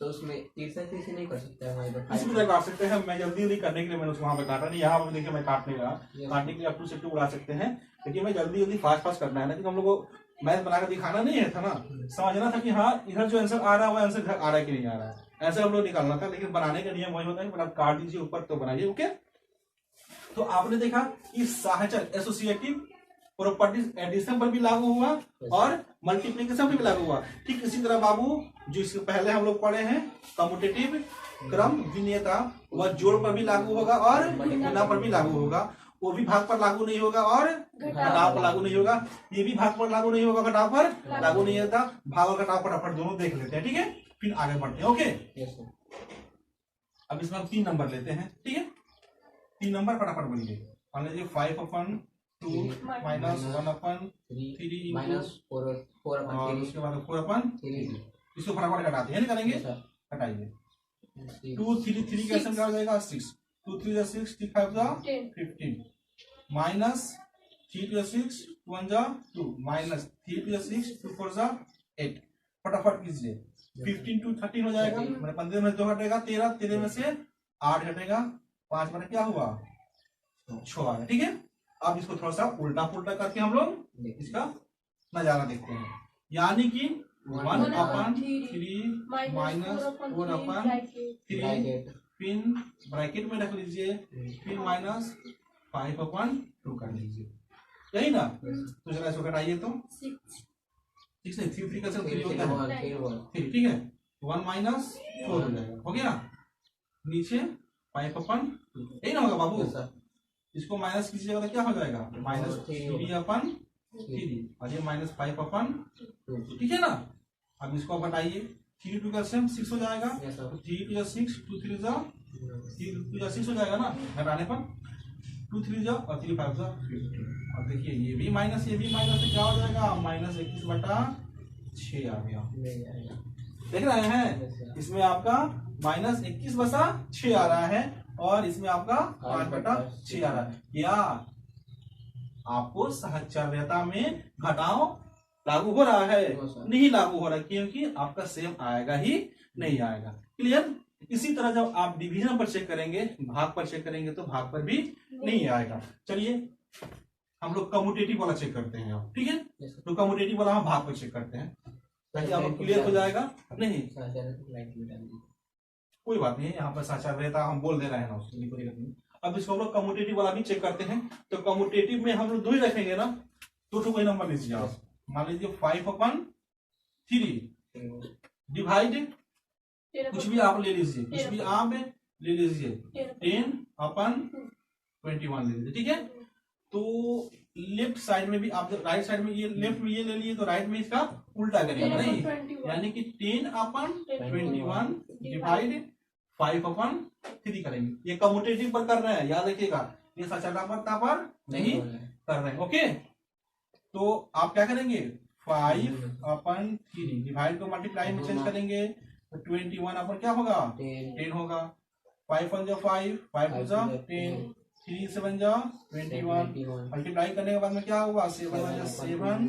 तो उसमें तीसरे नहीं कर सकते हैं, इसी तरह काट सकते हैं। मैं जल्दी करने के लिए मैंने उसको वहां पे काटा नहीं, यहाँ पर देखिए मैं काटने लगा, काटने के लिए आप 2 से 2 उड़ा सकते हैं, लेकिन मैं जल्दी फास्ट करना है ना, क्योंकि हम लोग को मैथ बनाकर दिखाना नहीं है था ना, समझना था कि हाँ इधर जो आंसर आ रहा है वो आंसर इधर आ रहा है कि नहीं आ रहा है, ऐसे हम लोग निकालना था। लेकिन बनाने का नियम वही होता है कि आप काट दीजिए ऊपर तो बनाइए। ओके तो आपने देखा कि सहचर एसोसिएटिव प्रॉपर्टीज एडिशन पर भी लागू हुआ और मल्टीप्लिकेशन पर भी लागू हुआ। ठीक इसी तरह बाबू जो इसके पहले हम लोग पढ़े हैं कम्यूटेटिव क्रम विनियता, वह जोड़ पर भी लागू होगा और गुणा पर भी लागू होगा। वो भी भाग पर लागू नहीं होगा और घटाव पर लागू नहीं होगा। ये भी भाग पर लागू नहीं होगा, घटाव पर लागू नहीं होता। भाग और घटाव फटाफट दोनों देख लेते हैं, ठीक है, फिर आगे बढ़ते हैं। ओके, अब इसमें हम 3 नंबर लेते हैं, ठीक है। 3 नंबर फटाफट बोलिए। मान लीजिए 5/2 माइनस 1/3 माइनस 4 और उसके बाद 4/3। इसको फटाफट घटाते हैं, नहीं करेंगे, घटाइए। 2 3 3 कैसे निकाला जाएगा? 6 2 3 6 3 5 15 माइनस 3 6 1 2 माइनस 3 6 2 4 8। फटाफट कीजिए। 15 to 13 हो जाएगा, मैंने 15 में 2 घटेगा 13, 13 में से 8 घटेगा 5, मैंने क्या हुआ 6 आया, ठीक है। अब इसको थोड़ा सा उल्टा पुल्टा करके हम लोग इसका नजारा देखते हैं। यानी कि 1/3 माइनस 4/3 फिर ब्रैकेट में रख लीजिए, फिर माइनस 5/2 कर लीजिए, यही ना। तो जरा इसको घटाइए तो 6 नहीं 3 का 3 होता है, ठीक है। 1 माइनस 4 हो जाएगा, हो गया। नीचे 5/2 यही ना होगा बाबू। इसको माइनस कीजिएगा तो क्या हो जाएगा? माइनस 3/3 और ये माइनस 5/2, ठीक है ना। अब इसको घटाइए। 3 2 का 6 हो जाएगा, 3 2 6 2 3 6 हो जाएगा ना घटाने पर। 2 3 और 3 5 15। और देखिए ये भी माइनस से क्या हो जाएगा? माइनस 21/6 आ गया। देख रहे हैं, इसमें आपका माइनस 21/6 आ रहा है और इसमें आपका 5/6 आ रहा है। या आपको सहचर्यता में घटाव लागू हो रहा है? नहीं लागू हो रहा, क्योंकि आपका सेम आएगा ही नहीं आएगा। क्लियर? इसी तरह जब आप डिवीजन पर चेक करेंगे, भाग पर चेक करेंगे तो भाग पर भी नहीं आएगा। चलिए हम लोग कम्यूटेटिव वाला चेक करते हैं अब, ठीक है। तो कम्यूटेटिव वाला हम भाग पर चेक करते हैं ताकि आपको क्लियर हो जाएगा। नहीं कोई बात नहीं, यहाँ पर साचार्यता हम बोल दे रहे हैं ना, उसकी कोई दिक्कत नहीं। अब इसको हम लोग कम्यूटेटिव वाला भी चेक करते हैं। तो कम्यूटेटिव में हम लोग 2 ही रखेंगे ना, तो कोई नंबर लीजिए आप। मान लीजिए 5/3 डिवाइड कुछ भी आप ले लीजिए, कुछ भी आप ले लीजिए 10/21 ले लीजिए, ठीक है। तो लेफ्ट साइड में भी आप राइट साइड में ये लेफ्ट में ये ले लिए तो राइट में इसका उल्टा करेंगे, नहीं, यानी कि 10/21 डिवाइड 5/3 करेंगे। ये कम्यूटेटिव पर कर रहे हैं, याद रखिएगा, ये सचारापरता पर नहीं कर रहे हैं। ओके, तो आप क्या करेंगे? 5/3 डिवाइड को मल्टीप्लाई में चेंज करेंगे तो 21 अपन क्या होगा? 10 होगा। 5 1 जा 5 5 2 जा 10 3 7 जा 21 मल्टीप्लाई करने के बाद में क्या होगा? 7 1 जा 7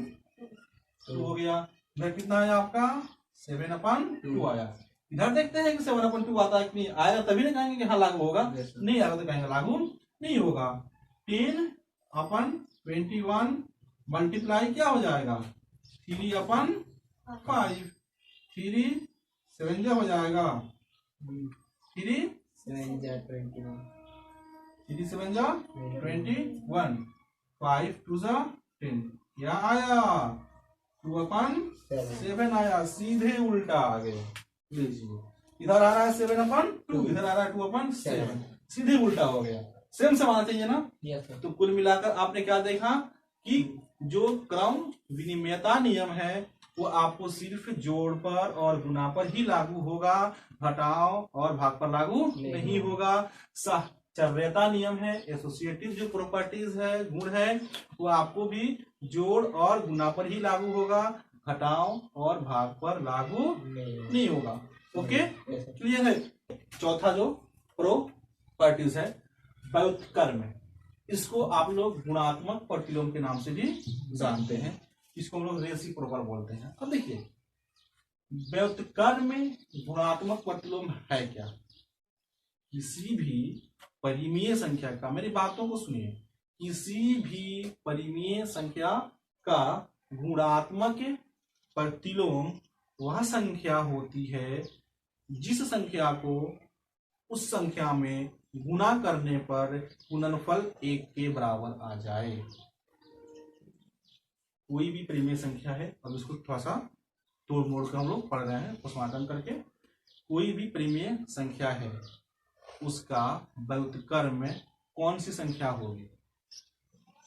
2 हो गया। इधर कितना आया आपका? 7/2 आया। इधर देखते हैं कि 7/2 आता है कि नहीं आएगा, तभी ना कहेंगे कि हाँ लागू होगा। नहीं आएगा तो कहेंगे लागू नहीं होगा। 10/21 मल्टीप्लाई क्या हो जाएगा? 3/5 3 7 जा हो जाएगा 3 7 जा 21 5 2 जा 10 क्या आया? 2/7 आया, सीधे उल्टा आ गए। लीजिए इधर आ रहा है 7/2, इधर आ रहा है 2/7, सीधे उल्टा हो गया। सेम से आना चाहिए ना। तो कुल मिलाकर आपने क्या देखा कि जो क्रम विनिमयता नियम है वो आपको सिर्फ जोड़ पर और गुना पर ही लागू होगा, घटाव और भाग पर लागू नहीं होगा। सहचर्यता नियम है, एसोसिएटिव जो प्रॉपर्टीज है, गुण है, वो आपको भी जोड़ और गुना पर ही लागू होगा, घटाव और भाग पर लागू नहीं होगा। ओके, क्लियर है। चौथा जो प्रॉपर्टीज है व्युत्क्रम में, इसको आप लोग गुणात्मक प्रतिलोम के नाम से भी जानते हैं, इसको हम लोग रेसिप्रोकल बोलते हैं। अब देखिए व्युत्क्रम में गुणात्मक प्रतिलोम है क्या? किसी भी परिमेय संख्या का, मेरी बातों को सुनिए, किसी भी परिमेय संख्या का गुणात्मक प्रतिलोम वह संख्या होती है जिस संख्या को उस संख्या में गुणा करने पर गुणनफल 1 के बराबर आ जाए। कोई भी परिमेय संख्या है, अब इसको थोड़ा सा तोड़ मोड़ कर हम लोग पढ़ रहे हैं पोस्टमार्टम करके। कोई भी परिमेय संख्या है उसका व्युत्क्रम में कौन सी संख्या होगी,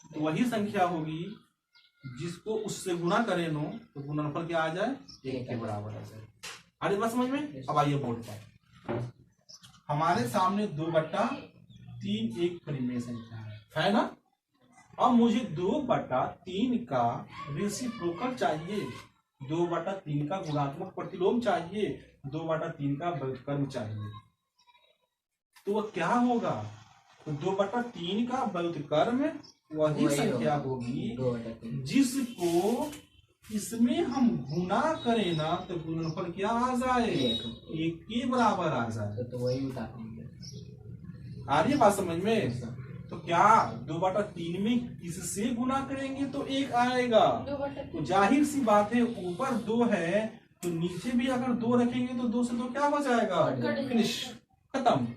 तो वही संख्या होगी जिसको उससे गुणा करें नो तो गुणनफल क्या आ जाए, 1 के बराबर आ जाए। अरे बस समझ में। अब आइए बोर्ड पर, हमारे सामने 2/3 एक परिमेय संख्या है ना। अब मुझे 2/3 का रेसिप्रोकल चाहिए, 2/3 का गुणात्मक प्रतिलोम चाहिए, 2/3 का व्युत्क्रम चाहिए। तो वह क्या होगा, तो 2/3 का व्युत्क्रम वही संख्या होगी जिसको इसमें हम गुणा करें ना तो गुणनफल क्या आ जाए, 1 के बराबर आ जाए। तो वही उतारेंगे। आ रही है बात समझ में। तो क्या 2/3 में किससे गुणा करेंगे तो 1 आएगा। तो जाहिर सी बात है ऊपर 2 है तो नीचे भी अगर 2 रखेंगे तो 2 से 2 क्या हो जाएगा, फिनिश, खत्म।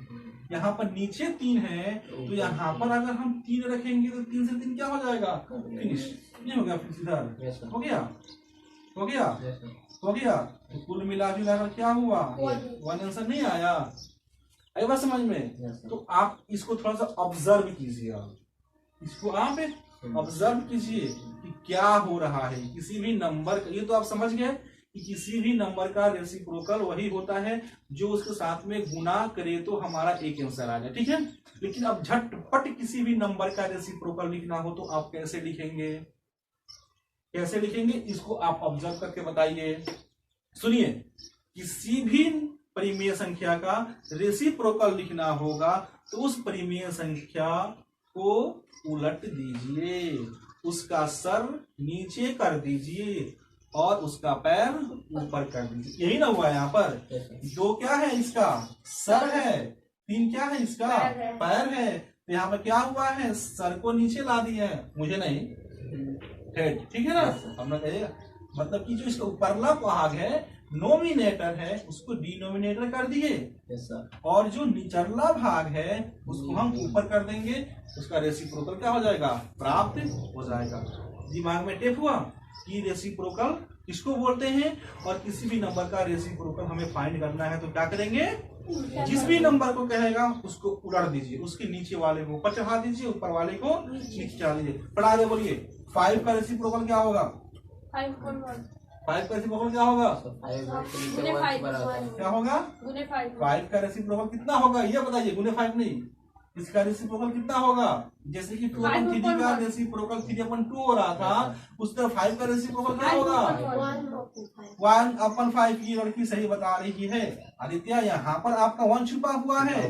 यहाँ पर नीचे 3 है तो यहाँ पर अगर हम 3 रखेंगे तो 3 से 3 क्या हो जाएगा, फिनिश। नहीं हो गया, फिर सीधा हो गया, हो गया, हो गया। तो कुल मिला जुलाकर क्या हुआ, 1 आंसर नहीं आया। आई बात समझ में। तो आप इसको थोड़ा सा ऑब्जर्व कीजिए, इसको आप ऑब्जर्व कीजिए कि क्या हो रहा है किसी भी नंबर। ये तो आप समझ गए कि किसी भी नंबर का रेसिप्रोकल वही होता है जो उसके साथ में गुणा करे तो हमारा 1 आंसर आ जाए, ठीक है। लेकिन अब झटपट किसी भी नंबर का रेसिप्रोकल लिखना हो तो आप कैसे लिखेंगे, कैसे लिखेंगे, इसको आप ऑब्जर्व करके बताइए। सुनिए, किसी भी परिमेय संख्या का रेसिप्रोकल लिखना होगा तो उस परिमेय संख्या को उलट दीजिए, उसका सर नीचे कर दीजिए और उसका पैर ऊपर कर दीजिए। यही ना हुआ यहाँ पर। 2 क्या है, इसका सर है, 3 क्या है, इसका पैर है। तो यहाँ पर क्या हुआ है, सर को नीचे ला दिया है, मुझे नहीं, हेड, ठीक है ना। हमने कहेगा मतलब कि जो इसका ऊपरला भाग है नोमिनेटर है उसको डिनोमिनेटर कर दिए और जो निचरला भाग है उसको हम ऊपर कर देंगे, उसका रेसिप्रोकल क्या हो जाएगा, प्राप्त हो जाएगा। दिमाग में टेप हुआ कि रेसिप्रोकल किसको बोलते हैं, और किसी भी नंबर का रेसिप्रोकल हमें फाइंड करना है तो क्या करेंगे, जिस भी नंबर को कहेगा उसको उलट दीजिए, उसके नीचे वाले को ऊपर चढ़ा दीजिए, ऊपर वाले को नीचे चढ़ा दीजिए। पढ़ा दे, बोलिए 5 का रेसिप्रोकल क्या होगा, 5 का रेसिप्रोकल क्या होगा, क्या होगा, 5 का रेसिप्रोकल कितना होगा ये बताइए, गुने 5 नहीं, इसका रेसिप्रोकल कितना होगा। जैसे कि 2/3 का रेसिप्रोकल 3/2 हो रहा था, उस तरह 5 का रेसिप्रोकल क्या होगा, 1/5। ये लड़की सही बता रही है आदित्य, यहाँ पर आपका 1 छुपा हुआ है।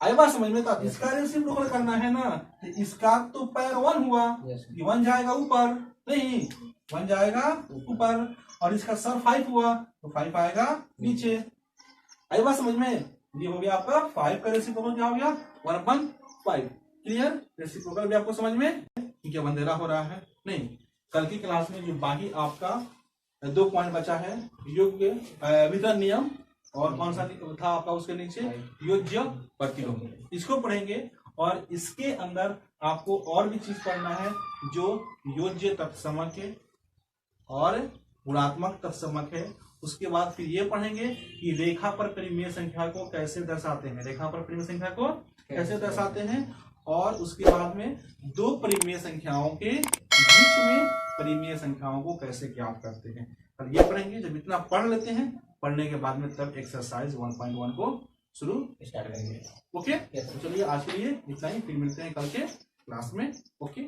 आई बात समझ में। तो इसका रेसिप्रोकल करना है ना, तो इसका तो पैर 1 हुआ, ये 1 जाएगा ऊपर, नहीं 1 जाएगा ऊपर, और इसका सर 5 हुआ तो 5 आएगा नीचे। आई बात समझ में। ये हो गया आपका 5 का रेसिप्रोकल क्या हो गया, 1/5। क्लियर। रेसिप्रोकल भी आपको समझ में, क्या बंदेरा हो रहा है नहीं। कल की क्लास में जो बाकी आपका 2 पॉइंट बचा है, योग्य वितरण नियम और कौन सा था आपका उसके नीचे योज्य प्रतिलोम, इसको पढ़ेंगे। और इसके अंदर आपको और भी चीज पढ़ना है जो योज्य तत्समक है और गुणात्मक तत्समक है। उसके बाद फिर ये पढ़ेंगे कि रेखा पर परिमेय संख्या को कैसे दर्शाते हैं, रेखा पर परिमेय संख्या को कैसे दर्शाते हैं, और उसके बाद में 2 परिमेय संख्याओं के बीच में परिमेय संख्याओं को कैसे ज्ञात करते हैं। अब ये पढ़ेंगे। जब इतना पढ़ लेते हैं, पढ़ने के बाद में तब एक्सरसाइज 1.1 को शुरू स्टार्ट करेंगे। ओके, तो चलिए आज के लिए इतना ही, फिर मिलते हैं कल के क्लास में। ओके।